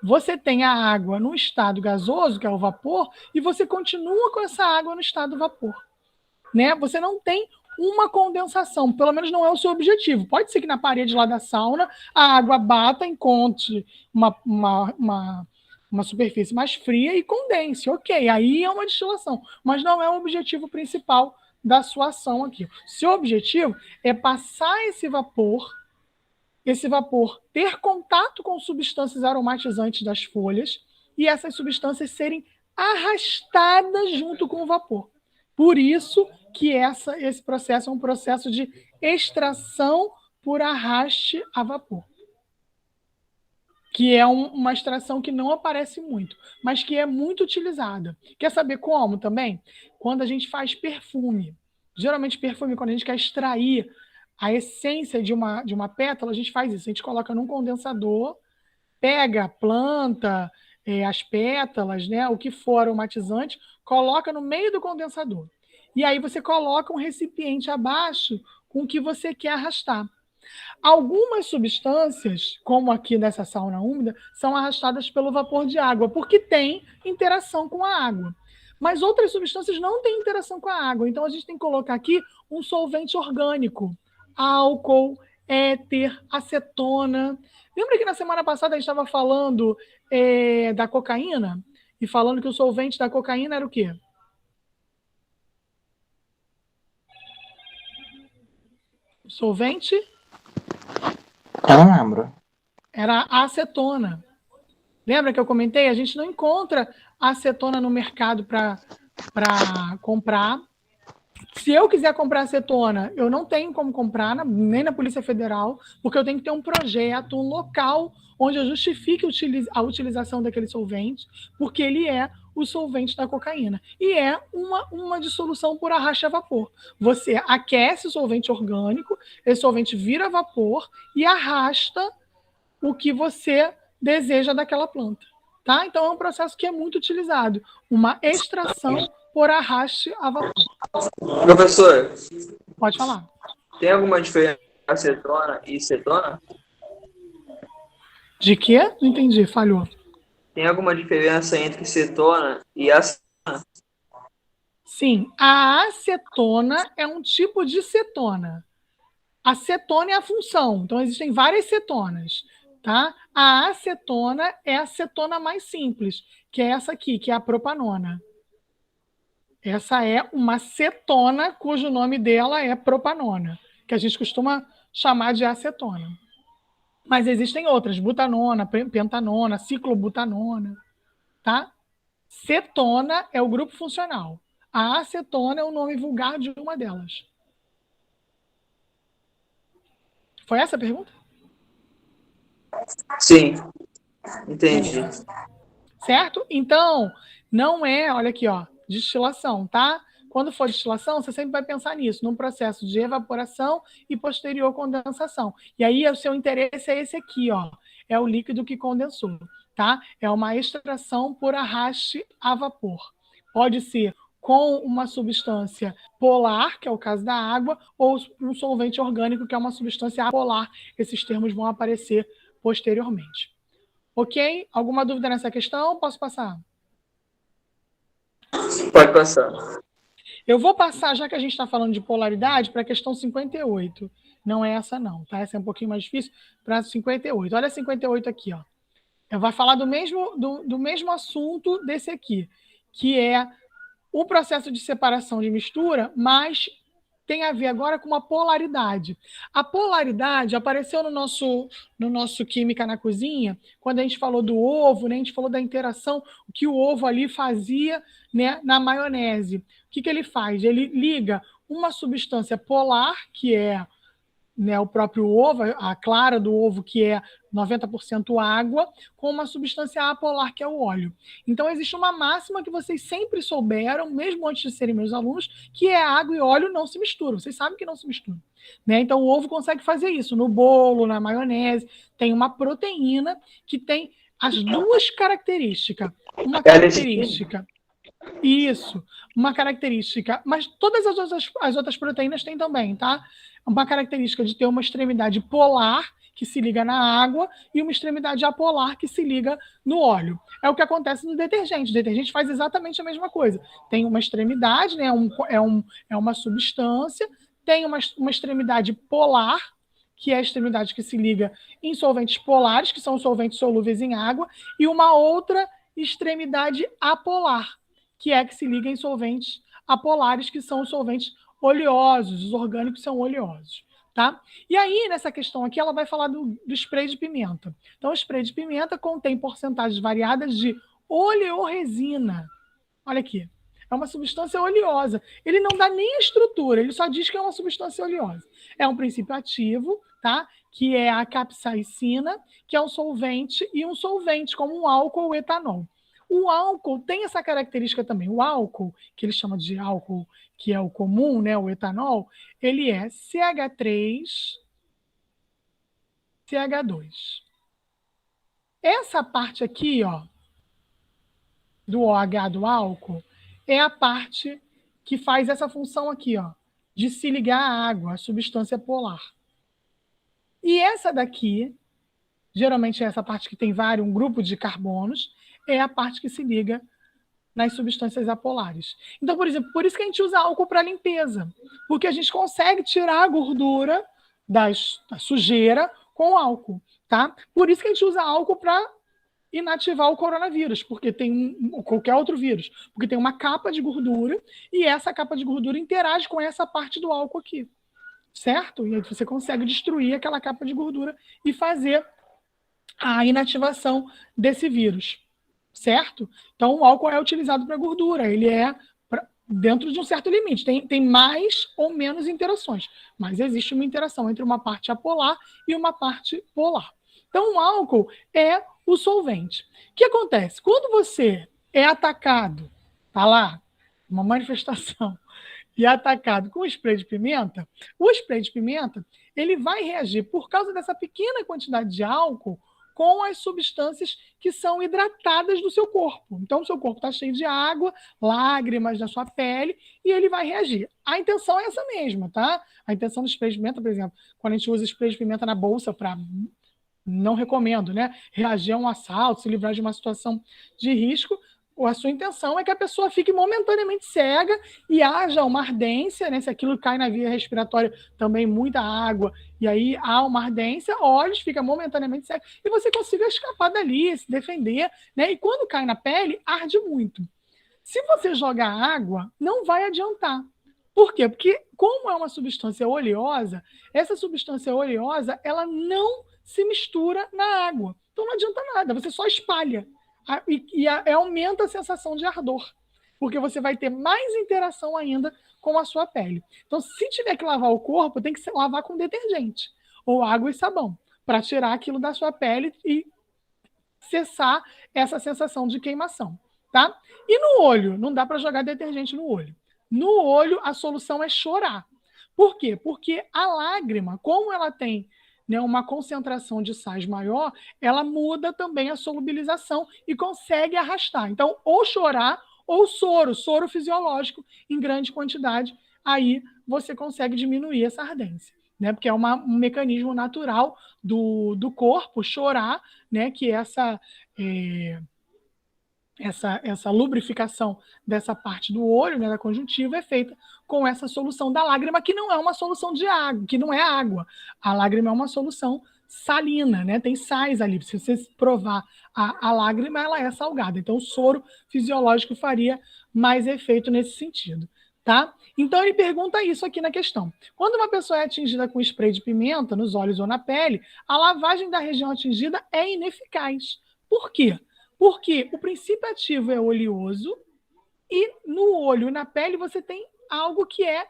Você tem a água no estado gasoso, que é o vapor, e você continua com essa água no estado vapor. Né? Você não tem uma condensação, pelo menos não é o seu objetivo. Pode ser que na parede lá da sauna a água bata, encontre uma superfície mais fria e condense. Ok, aí é uma destilação, mas não é o objetivo principal da sua ação aqui. Seu objetivo é passar esse vapor ter contato com substâncias aromatizantes das folhas e essas substâncias serem arrastadas junto com o vapor. Por isso que esse processo é um processo de extração por arraste a vapor, que é uma extração que não aparece muito, mas que é muito utilizada. Quer saber como também? Quando a gente faz perfume. Geralmente perfume, quando a gente quer extrair a essência de uma pétala, a gente faz isso. A gente coloca num condensador, pega a planta, as pétalas, né, o que for aromatizante, coloca no meio do condensador. E aí você coloca um recipiente abaixo com o que você quer arrastar. Algumas substâncias, como aqui nessa sauna úmida, são arrastadas pelo vapor de água, porque tem interação com a água. Mas outras substâncias não têm interação com a água. Então, a gente tem que colocar aqui um solvente orgânico. Álcool, éter, acetona. Lembra que na semana passada a gente estava falando da cocaína? E falando que o solvente da cocaína era o quê? O solvente? Eu não lembro. Era a acetona. Lembra que eu comentei? A gente não encontra acetona no mercado para comprar. Se eu quiser comprar acetona, eu não tenho como comprar, nem na Polícia Federal, porque eu tenho que ter um projeto, um local onde eu justifique a utilização daquele solvente, porque ele é o solvente da cocaína. E é uma dissolução por arraste a vapor. Você aquece o solvente orgânico, esse solvente vira vapor e arrasta o que você deseja daquela planta. Tá? Então é um processo que é muito utilizado. Uma extração por arraste a vapor. Professor, Pode falar. tem alguma diferença entre acetona e cetona? De quê? Não entendi, falhou. Tem alguma diferença entre cetona e acetona? Sim, a acetona é um tipo de cetona. A cetona é a função, então existem várias cetonas, tá? A acetona é a cetona mais simples, que é essa aqui, que é a propanona. Essa é uma cetona cujo nome dela é propanona, que a gente costuma chamar de acetona. Mas existem outras, butanona, pentanona, ciclobutanona, tá? Cetona é o grupo funcional. A acetona é o nome vulgar de uma delas. Foi essa a pergunta? Sim, entendi. Certo? Então, não é, olha aqui, ó, destilação, tá? Quando for destilação, você sempre vai pensar nisso, num processo de evaporação e posterior condensação. E aí, o seu interesse é esse aqui, ó, é o líquido que condensou, tá? É uma extração por arraste a vapor. Pode ser com uma substância polar, que é o caso da água, ou um solvente orgânico, que é uma substância apolar. Esses termos vão aparecer posteriormente. Ok? Alguma dúvida nessa questão? Posso passar? Pode passar. Eu vou passar, já que a gente está falando de polaridade, para a questão 58. Não é essa não, tá? Essa é um pouquinho mais difícil. Para 58. Olha a 58 aqui, ó. Vai falar do mesmo assunto desse aqui, que é o processo de separação de mistura, mas tem a ver agora com uma polaridade. A polaridade apareceu no nosso Química na Cozinha, quando a gente falou do ovo, né? A gente falou da interação, o que o ovo ali fazia, né, na maionese. O que ele faz? Ele liga uma substância polar, que é, né, o próprio ovo, a clara do ovo, que é 90% água, com uma substância apolar, que é o óleo. Então, existe uma máxima que vocês sempre souberam, mesmo antes de serem meus alunos, que é água e óleo não se misturam. Vocês sabem que não se misturam, né? Então, o ovo consegue fazer isso. No bolo, na maionese, tem uma proteína que tem as duas características. Uma característica... Isso, uma característica, mas todas as outras proteínas têm também, tá? Uma característica de ter uma extremidade polar, que se liga na água, e uma extremidade apolar, que se liga no óleo. É o que acontece no detergente. O detergente faz exatamente a mesma coisa. Tem uma extremidade, né? É uma substância, tem uma extremidade polar, que é a extremidade que se liga em solventes polares, que são solventes solúveis em água, e uma outra extremidade apolar, que é a que se liga em solventes apolares, que são os solventes oleosos, os orgânicos são oleosos. Tá? E aí, nessa questão aqui, ela vai falar do spray de pimenta. Então, o spray de pimenta contém porcentagens variadas de oleoresina. Olha aqui. É uma substância oleosa. Ele não dá nem a estrutura, ele só diz que é uma substância oleosa. É um princípio ativo, tá? Que é a capsaicina, que é um solvente, e um solvente, como um álcool ou etanol. O álcool tem essa característica também. O álcool, que ele chama de álcool, que é o comum, né, o etanol, ele é CH3, CH2. Essa parte aqui, ó, do OH do álcool, é a parte que faz essa função aqui, ó, de se ligar à água, à substância polar. E essa daqui, geralmente é essa parte que tem um grupo de carbonos, é a parte que se liga nas substâncias apolares. Então, por exemplo, por isso que a gente usa álcool para limpeza, porque a gente consegue tirar a gordura da sujeira com álcool, tá? Por isso que a gente usa álcool para inativar o coronavírus, porque tem qualquer outro vírus, porque tem uma capa de gordura e essa capa de gordura interage com essa parte do álcool aqui, certo? E aí você consegue destruir aquela capa de gordura e fazer a inativação desse vírus, certo? Então o álcool é utilizado para gordura, ele é dentro de um certo limite, tem mais ou menos interações, mas existe uma interação entre uma parte apolar e uma parte polar. Então o álcool é o solvente. O que acontece? Quando você é atacado, tá lá, uma manifestação, e é atacado com o spray de pimenta, o spray de pimenta ele vai reagir por causa dessa pequena quantidade de álcool com as substâncias que são hidratadas do seu corpo. Então, o seu corpo está cheio de água, lágrimas na sua pele, e ele vai reagir. A intenção é essa mesma, tá? A intenção do spray de pimenta, por exemplo, quando a gente usa spray de pimenta na bolsa para... Não recomendo, né? Reagir a um assalto, se livrar de uma situação de risco, a sua intenção é que a pessoa fique momentaneamente cega e haja uma ardência, né? Se aquilo cai na via respiratória, também muita água, e aí há uma ardência, olhos, fica momentaneamente cego, e você consiga escapar dali, se defender, né? E quando cai na pele, arde muito. Se você jogar água, não vai adiantar. Por quê? Porque como é uma substância oleosa, essa substância oleosa, ela não se mistura na água. Então não adianta nada, você só espalha. E aumenta a sensação de ardor, porque você vai ter mais interação ainda com a sua pele. Então, se tiver que lavar o corpo, tem que lavar com detergente, ou água e sabão, para tirar aquilo da sua pele e cessar essa sensação de queimação. Tá? E no olho, não dá para jogar detergente no olho. No olho, a solução é chorar. Por quê? Porque a lágrima, como ela tem, né, uma concentração de sais maior, ela muda também a solubilização e consegue arrastar. Então, ou chorar ou soro fisiológico em grande quantidade, aí você consegue diminuir essa ardência, né? Porque é um mecanismo natural do corpo chorar, né? Que essa lubrificação dessa parte do olho, né, da conjuntiva, é feita com essa solução da lágrima, que não é uma solução de água, que não é água. A lágrima é uma solução salina, né? Tem sais ali. Se você provar a lágrima, ela é salgada. Então, o soro fisiológico faria mais efeito nesse sentido. Tá? Então, ele pergunta isso aqui na questão. Quando uma pessoa é atingida com spray de pimenta nos olhos ou na pele, a lavagem da região atingida é ineficaz. Por quê? Porque o princípio ativo é oleoso e no olho e na pele você tem algo que é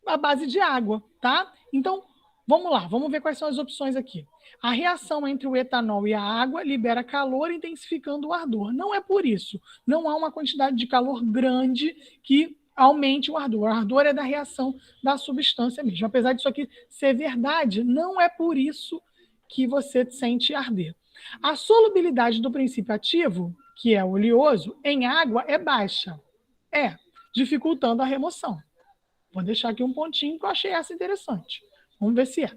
a base de água, tá? Então, vamos lá, vamos ver quais são as opções aqui. A reação entre o etanol e a água libera calor, intensificando o ardor. Não é por isso. Não há uma quantidade de calor grande que aumente o ardor. O ardor é da reação da substância mesmo. Apesar disso aqui ser verdade, não é por isso que você sente arder. A solubilidade do princípio ativo, que é oleoso, em água é baixa. Dificultando a remoção. Vou deixar aqui um pontinho que eu achei essa interessante. Vamos ver se é.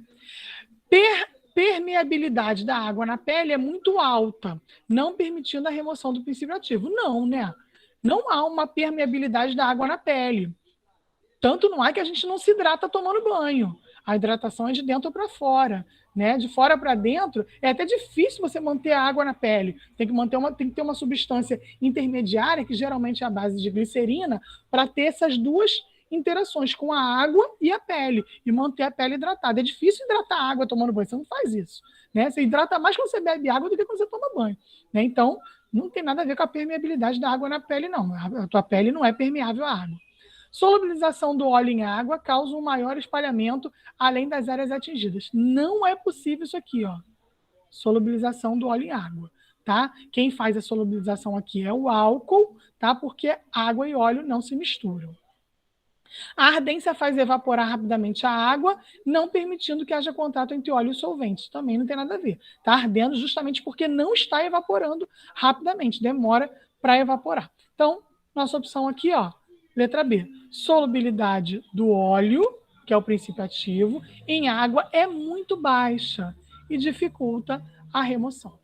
Permeabilidade da água na pele é muito alta, não permitindo a remoção do princípio ativo. Não, né? Não há uma permeabilidade da água na pele. Tanto não é que a gente não se hidrata tomando banho. A hidratação é de dentro para fora, né? De fora para dentro, é até difícil você manter a água na pele. Tem que ter uma substância intermediária, que geralmente é a base de glicerina, para ter essas duas interações com a água e a pele, e manter a pele hidratada. É difícil hidratar a água tomando banho, você não faz isso, né? Você hidrata mais quando você bebe água do que quando você toma banho, né? Então, não tem nada a ver com a permeabilidade da água na pele, não. A tua pele não é permeável à água. Solubilização do óleo em água causa um maior espalhamento além das áreas atingidas. Não é possível isso aqui, ó. Solubilização do óleo em água, tá? Quem faz a solubilização aqui é o álcool, tá? Porque água e óleo não se misturam. A ardência faz evaporar rapidamente a água, não permitindo que haja contato entre óleo e solvente. Também não tem nada a ver. Está ardendo justamente porque não está evaporando rapidamente, demora para evaporar. Então, nossa opção aqui, ó, letra B. Solubilidade do óleo, que é o princípio ativo, em água é muito baixa e dificulta a remoção.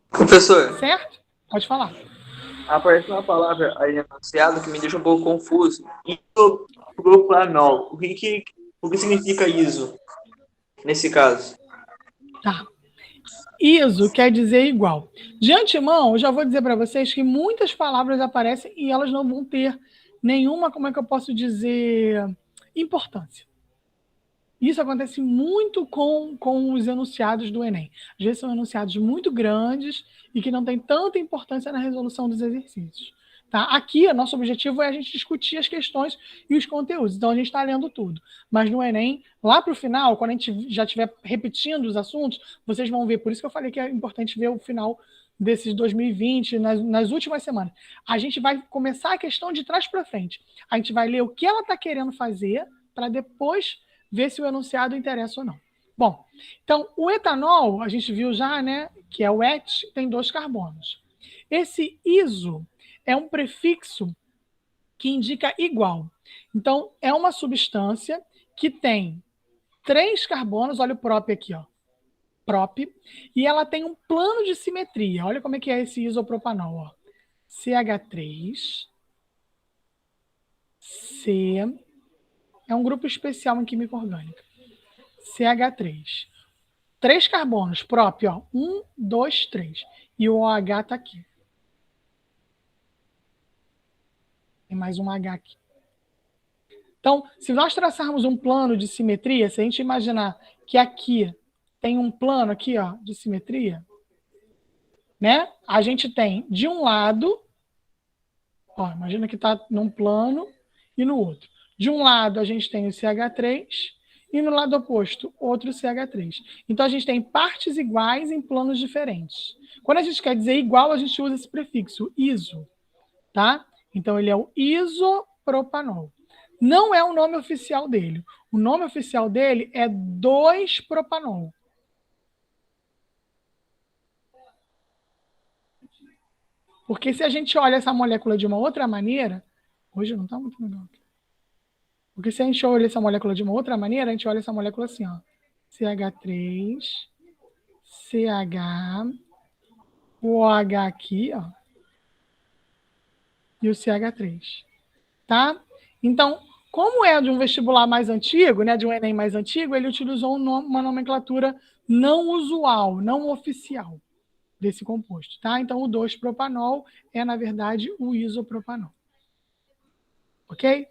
Professor, Certo? Pode falar. aparece uma palavra aí anunciada que me deixa um pouco confuso. Isopropanol. O que significa ISO nesse caso? Tá. ISO quer dizer igual. De antemão, eu já vou dizer para vocês que muitas palavras aparecem e elas não vão ter nenhuma, como é que eu posso dizer, importância. Isso acontece muito com os enunciados do Enem. Às vezes são enunciados muito grandes e que não têm tanta importância na resolução dos exercícios. Tá? Aqui, nosso objetivo é a gente discutir as questões e os conteúdos. Então, a gente está lendo tudo. Mas no Enem, lá para o final, quando a gente já estiver repetindo os assuntos, vocês vão ver. Por isso que eu falei que é importante ver o final desses 2020, nas últimas semanas. A gente vai começar a questão de trás para frente. A gente vai ler o que ela está querendo fazer para depois ver se o enunciado interessa ou não. Bom, então, o etanol, a gente viu já, né, que é o et, tem 2 carbonos. Esse iso é um prefixo que indica igual. Então, é uma substância que tem 3 carbonos, olha o prop aqui, ó, prop, e ela tem um plano de simetria. Olha como é que é esse isopropanol, ó. CH3, C, é um grupo especial em química orgânica. CH3. 3 carbonos, prop, ó. 1, 2, 3. E o OH está aqui. Tem mais um H aqui. Então, se nós traçarmos um plano de simetria, se a gente imaginar que aqui tem um plano aqui, ó, de simetria, né? A gente tem de um lado, ó, imagina que está num plano e no outro. De um lado a gente tem o CH3 e no lado oposto outro CH3. Então a gente tem partes iguais em planos diferentes. Quando a gente quer dizer igual, a gente usa esse prefixo iso, tá? Então ele é o isopropanol. Não é o nome oficial dele. O nome oficial dele é 2-propanol. Porque se a gente olha essa molécula de uma outra maneira, hoje não está muito legal aqui. Porque se a gente olha essa molécula de uma outra maneira, a gente olha essa molécula assim, ó. CH3, CH, o OH aqui, ó. E o CH3. Tá? Então, como é de um vestibular mais antigo, né, de um Enem mais antigo, ele utilizou uma nomenclatura não usual, não oficial desse composto, tá? Então, o 2-propanol é, na verdade, o isopropanol. Ok?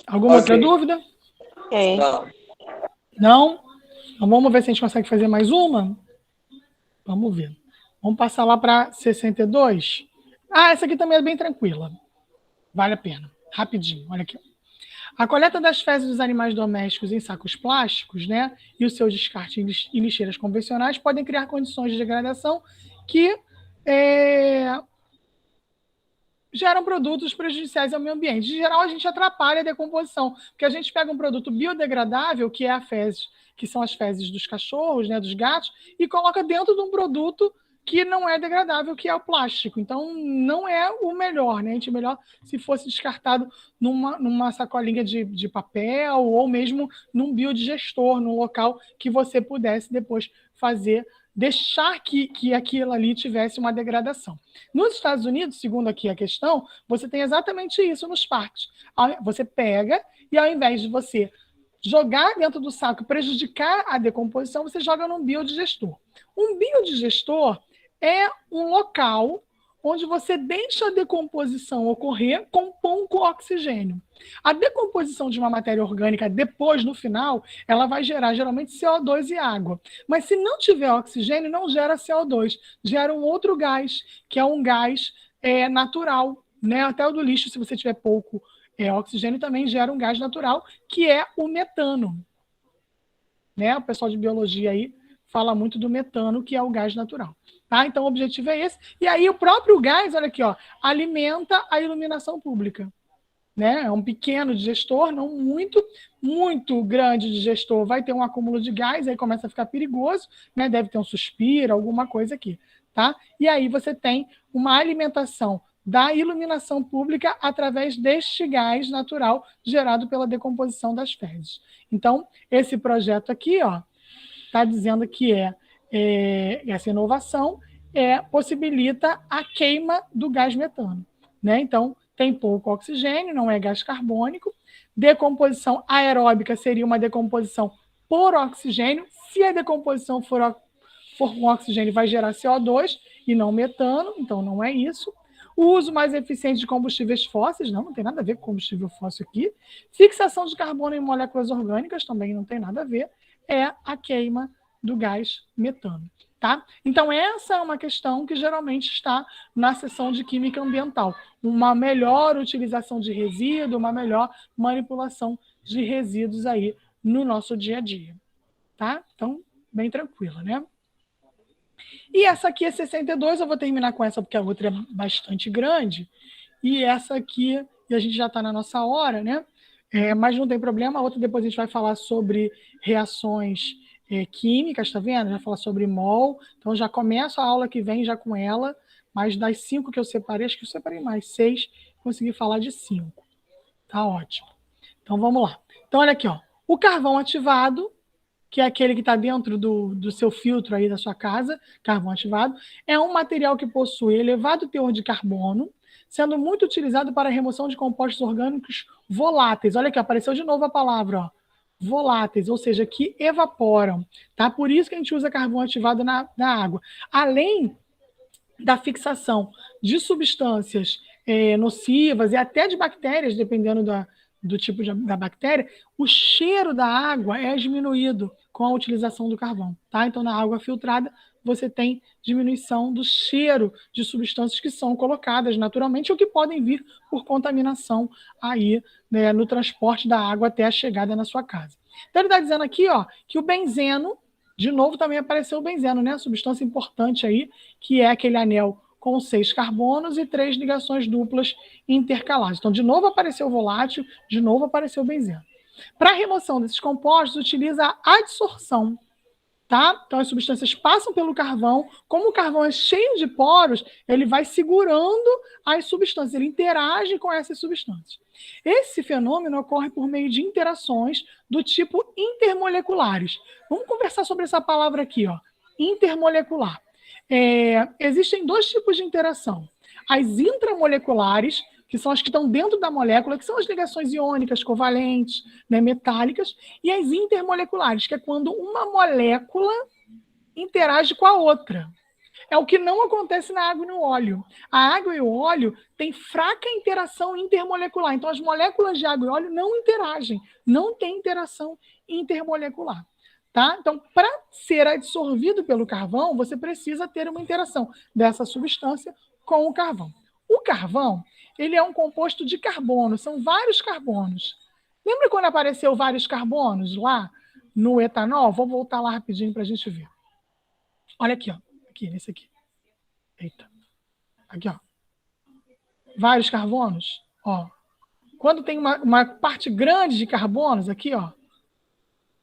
Alguma outra dúvida? Não. Não? Então, vamos ver se a gente consegue fazer mais uma? Vamos ver. Vamos passar lá para 62. Ah, essa aqui também é bem tranquila. Vale a pena. Rapidinho, olha aqui. A coleta das fezes dos animais domésticos em sacos plásticos, né, e o seu descarte em lixeiras convencionais podem criar condições de degradação que geram produtos prejudiciais ao meio ambiente. Em geral, a gente atrapalha a decomposição, porque a gente pega um produto biodegradável, que é a fezes, que são as fezes dos cachorros, né, dos gatos, e coloca dentro de um produto que não é degradável, que é o plástico. Então, não é o melhor, né? A gente melhor se fosse descartado numa sacolinha de papel ou mesmo num biodigestor, num local que você pudesse depois deixar que aquilo ali tivesse uma degradação. Nos Estados Unidos, segundo aqui a questão, você tem exatamente isso nos parques. Você pega e, ao invés de você jogar dentro do saco, prejudicar a decomposição, você joga num biodigestor. Um biodigestor é um local onde você deixa a decomposição ocorrer com pouco oxigênio. A decomposição de uma matéria orgânica depois, no final, ela vai gerar geralmente CO2 e água. Mas se não tiver oxigênio, não gera CO2, gera um outro gás, que é um gás natural. Né? Até o do lixo, se você tiver pouco oxigênio, também gera um gás natural, que é o metano. Né? O pessoal de biologia aí fala muito do metano, que é o gás natural. Tá? Então, o objetivo é esse. E aí, o próprio gás, olha aqui, ó, alimenta a iluminação pública. Né? É um pequeno digestor, não muito grande digestor. Vai ter um acúmulo de gás, aí começa a ficar perigoso, né? Deve ter um suspiro, alguma coisa aqui. Tá? E aí você tem uma alimentação da iluminação pública através deste gás natural gerado pela decomposição das fezes. Então, esse projeto aqui está dizendo que essa inovação possibilita a queima do gás metano. Né? Então, tem pouco oxigênio, não é gás carbônico. Decomposição aeróbica seria uma decomposição por oxigênio. Se a decomposição for com oxigênio, vai gerar CO2 e não metano, então não é isso. O uso mais eficiente de combustíveis fósseis, não tem nada a ver com combustível fóssil aqui. Fixação de carbono em moléculas orgânicas, também não tem nada a ver. É a queima do gás metano. Tá? Então, essa é uma questão que geralmente está na seção de química ambiental. Uma melhor utilização de resíduo, uma melhor manipulação de resíduos aí no nosso dia a dia. Tá? Então, bem tranquila, né? E essa aqui é 62, eu vou terminar com essa porque a outra é bastante grande. E essa aqui, e a gente já está na nossa hora, né? Mas não tem problema, a outra depois a gente vai falar sobre reações químicas, tá vendo? Já falar sobre mol, então já começo a aula que vem já com ela, mas das 5 que eu separei, acho que eu separei mais 6, consegui falar de 5. Tá ótimo. Então vamos lá. Então olha aqui, ó. O carvão ativado, que é aquele que está dentro do seu filtro aí da sua casa, carvão ativado, é um material que possui elevado teor de carbono, sendo muito utilizado para a remoção de compostos orgânicos voláteis. Olha aqui, apareceu de novo a palavra, ó. Voláteis, ou seja, que evaporam. Tá? Por isso que a gente usa carvão ativado na água. Além da fixação de substâncias nocivas e até de bactérias, dependendo do tipo da bactéria, o cheiro da água é diminuído com a utilização do carvão. Tá? Então, na água filtrada, você tem diminuição do cheiro de substâncias que são colocadas naturalmente ou que podem vir por contaminação aí, né, no transporte da água até a chegada na sua casa. Então, ele está dizendo aqui que o benzeno, de novo também apareceu o benzeno, né, a substância importante aí, que é aquele anel com 6 carbonos e 3 ligações duplas intercaladas. Então, de novo apareceu o volátil, de novo apareceu o benzeno. Para a remoção desses compostos, utiliza a adsorção. Tá? Então, as substâncias passam pelo carvão. Como o carvão é cheio de poros, ele vai segurando as substâncias, ele interage com essas substâncias. Esse fenômeno ocorre por meio de interações do tipo intermoleculares. Vamos conversar sobre essa palavra aqui, intermolecular. Existem 2 tipos de interação. As intramoleculares, que são as que estão dentro da molécula, que são as ligações iônicas, covalentes, né, metálicas, e as intermoleculares, que é quando uma molécula interage com a outra. É o que não acontece na água e no óleo. A água e o óleo têm fraca interação intermolecular, então as moléculas de água e óleo não interagem, não tem interação intermolecular. Tá? Então, para ser absorvido pelo carvão, você precisa ter uma interação dessa substância com o carvão. O carvão, ele é um composto de carbono, são vários carbonos. Lembra quando apareceu vários carbonos lá no etanol? Vou voltar lá rapidinho para a gente ver. Olha aqui, aqui, nesse aqui. Eita. Aqui, vários carbonos. Quando tem uma parte grande de carbonos aqui,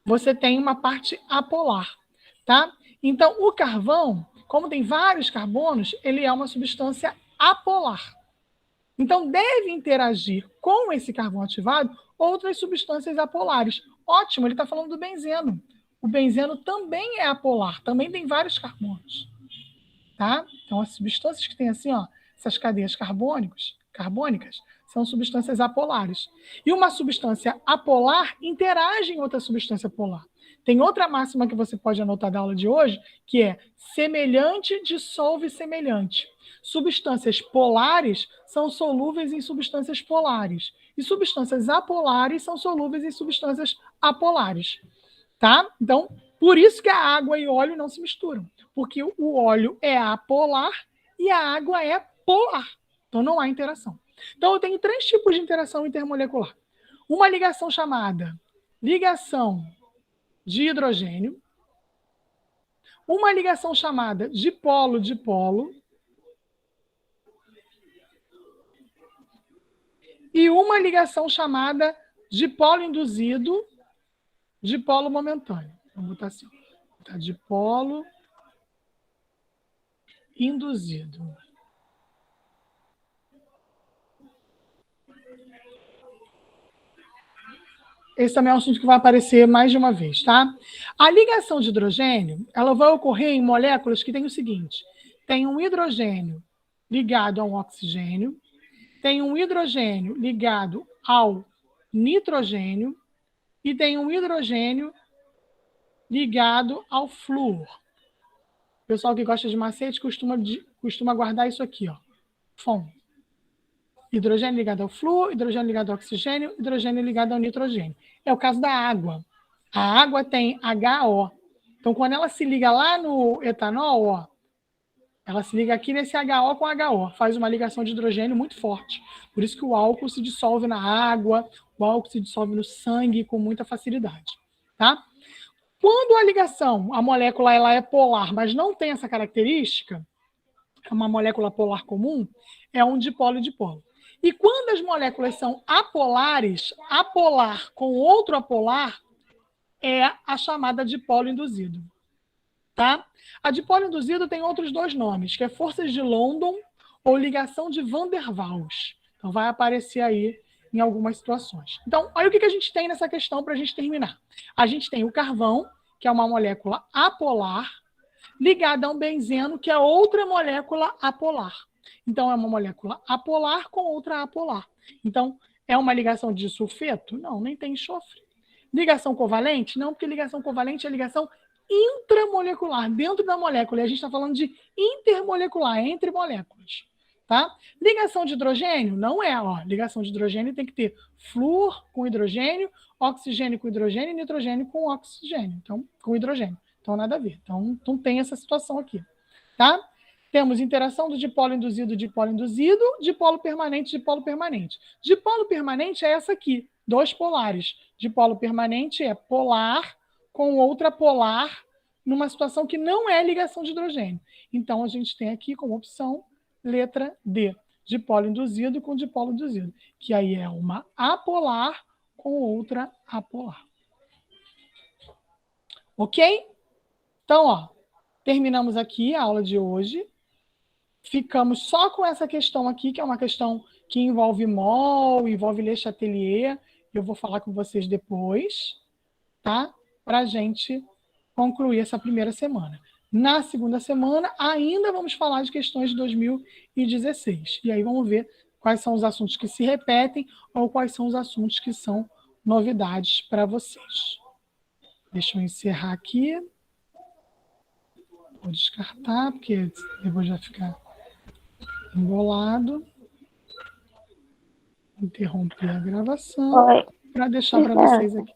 você tem uma parte apolar, tá? Então, o carvão, como tem vários carbonos, ele é uma substância apolar. Então, deve interagir com esse carvão ativado outras substâncias apolares. Ótimo, ele está falando do benzeno. O benzeno também é apolar, também tem vários carbonos. Tá? Então, as substâncias que têm assim, ó, essas cadeias carbônicas são substâncias apolares. E uma substância apolar interage em outra substância polar. Tem outra máxima que você pode anotar da aula de hoje, que é semelhante dissolve semelhante. Substâncias polares são solúveis em substâncias polares. E substâncias apolares são solúveis em substâncias apolares. Tá? Então, por isso que a água e o óleo não se misturam. Porque o óleo é apolar e a água é polar. Então, não há interação. Então, eu tenho 3 tipos de interação intermolecular. Uma ligação chamada ligação de hidrogênio. Uma ligação chamada dipolo-dipolo. E uma ligação chamada dipolo induzido, dipolo momentâneo. Vamos botar assim. Tá, dipolo induzido. Esse também é um assunto que vai aparecer mais de uma vez, tá? A ligação de hidrogênio, ela vai ocorrer em moléculas que têm o seguinte: tem um hidrogênio ligado a um oxigênio, tem um hidrogênio ligado ao nitrogênio e tem um hidrogênio ligado ao flúor. O pessoal que gosta de macete costuma guardar isso aqui, ó. FON. Hidrogênio ligado ao flúor, hidrogênio ligado ao oxigênio, hidrogênio ligado ao nitrogênio. É o caso da água. A água tem HO. Então, quando ela se liga lá no etanol, ó, ela se liga aqui nesse HO com HO. Faz uma ligação de hidrogênio muito forte. Por isso que o álcool se dissolve na água, o álcool se dissolve no sangue com muita facilidade. Tá? Quando a ligação, a molécula ela é polar, mas não tem essa característica, é uma molécula polar comum, é um dipolo e dipolo. E quando as moléculas são apolares, apolar com outro apolar, é a chamada dipolo induzido. Tá? A dipolo induzido tem outros 2 nomes, que é forças de London ou ligação de Van der Waals. Então vai aparecer aí em algumas situações. Então, olha o que a gente tem nessa questão para a gente terminar. A gente tem o carvão, que é uma molécula apolar, ligada a um benzeno, que é outra molécula apolar. Então, é uma molécula apolar com outra apolar. Então, é uma ligação de sulfeto? Não, nem tem enxofre. Ligação covalente? Não, porque ligação covalente é ligação intramolecular, dentro da molécula. E a gente está falando de intermolecular, entre moléculas. Tá? Ligação de hidrogênio? Não é. Ó. Ligação de hidrogênio tem que ter flúor com hidrogênio, oxigênio com hidrogênio e nitrogênio com oxigênio. Então, com hidrogênio. Então, nada a ver. Então, não tem essa situação aqui. Tá? Temos interação do dipolo induzido, dipolo permanente, dipolo permanente. Dipolo permanente é essa aqui, 2 polares. Dipolo permanente é polar com outra polar numa situação que não é ligação de hidrogênio. Então, a gente tem aqui como opção letra D, dipolo induzido com dipolo induzido, que aí é uma apolar com outra apolar. Ok? Então, ó, terminamos aqui a aula de hoje. Ficamos só com essa questão aqui, que é uma questão que envolve mol, envolve Le Chatelier. Eu vou falar com vocês depois, tá? Para a gente concluir essa primeira semana. Na segunda semana, ainda vamos falar de questões de 2016. E aí vamos ver quais são os assuntos que se repetem ou quais são os assuntos que são novidades para vocês. Deixa eu encerrar aqui. Vou descartar, porque eu vou já ficar embolado. Interromper a gravação para deixar para vocês aqui.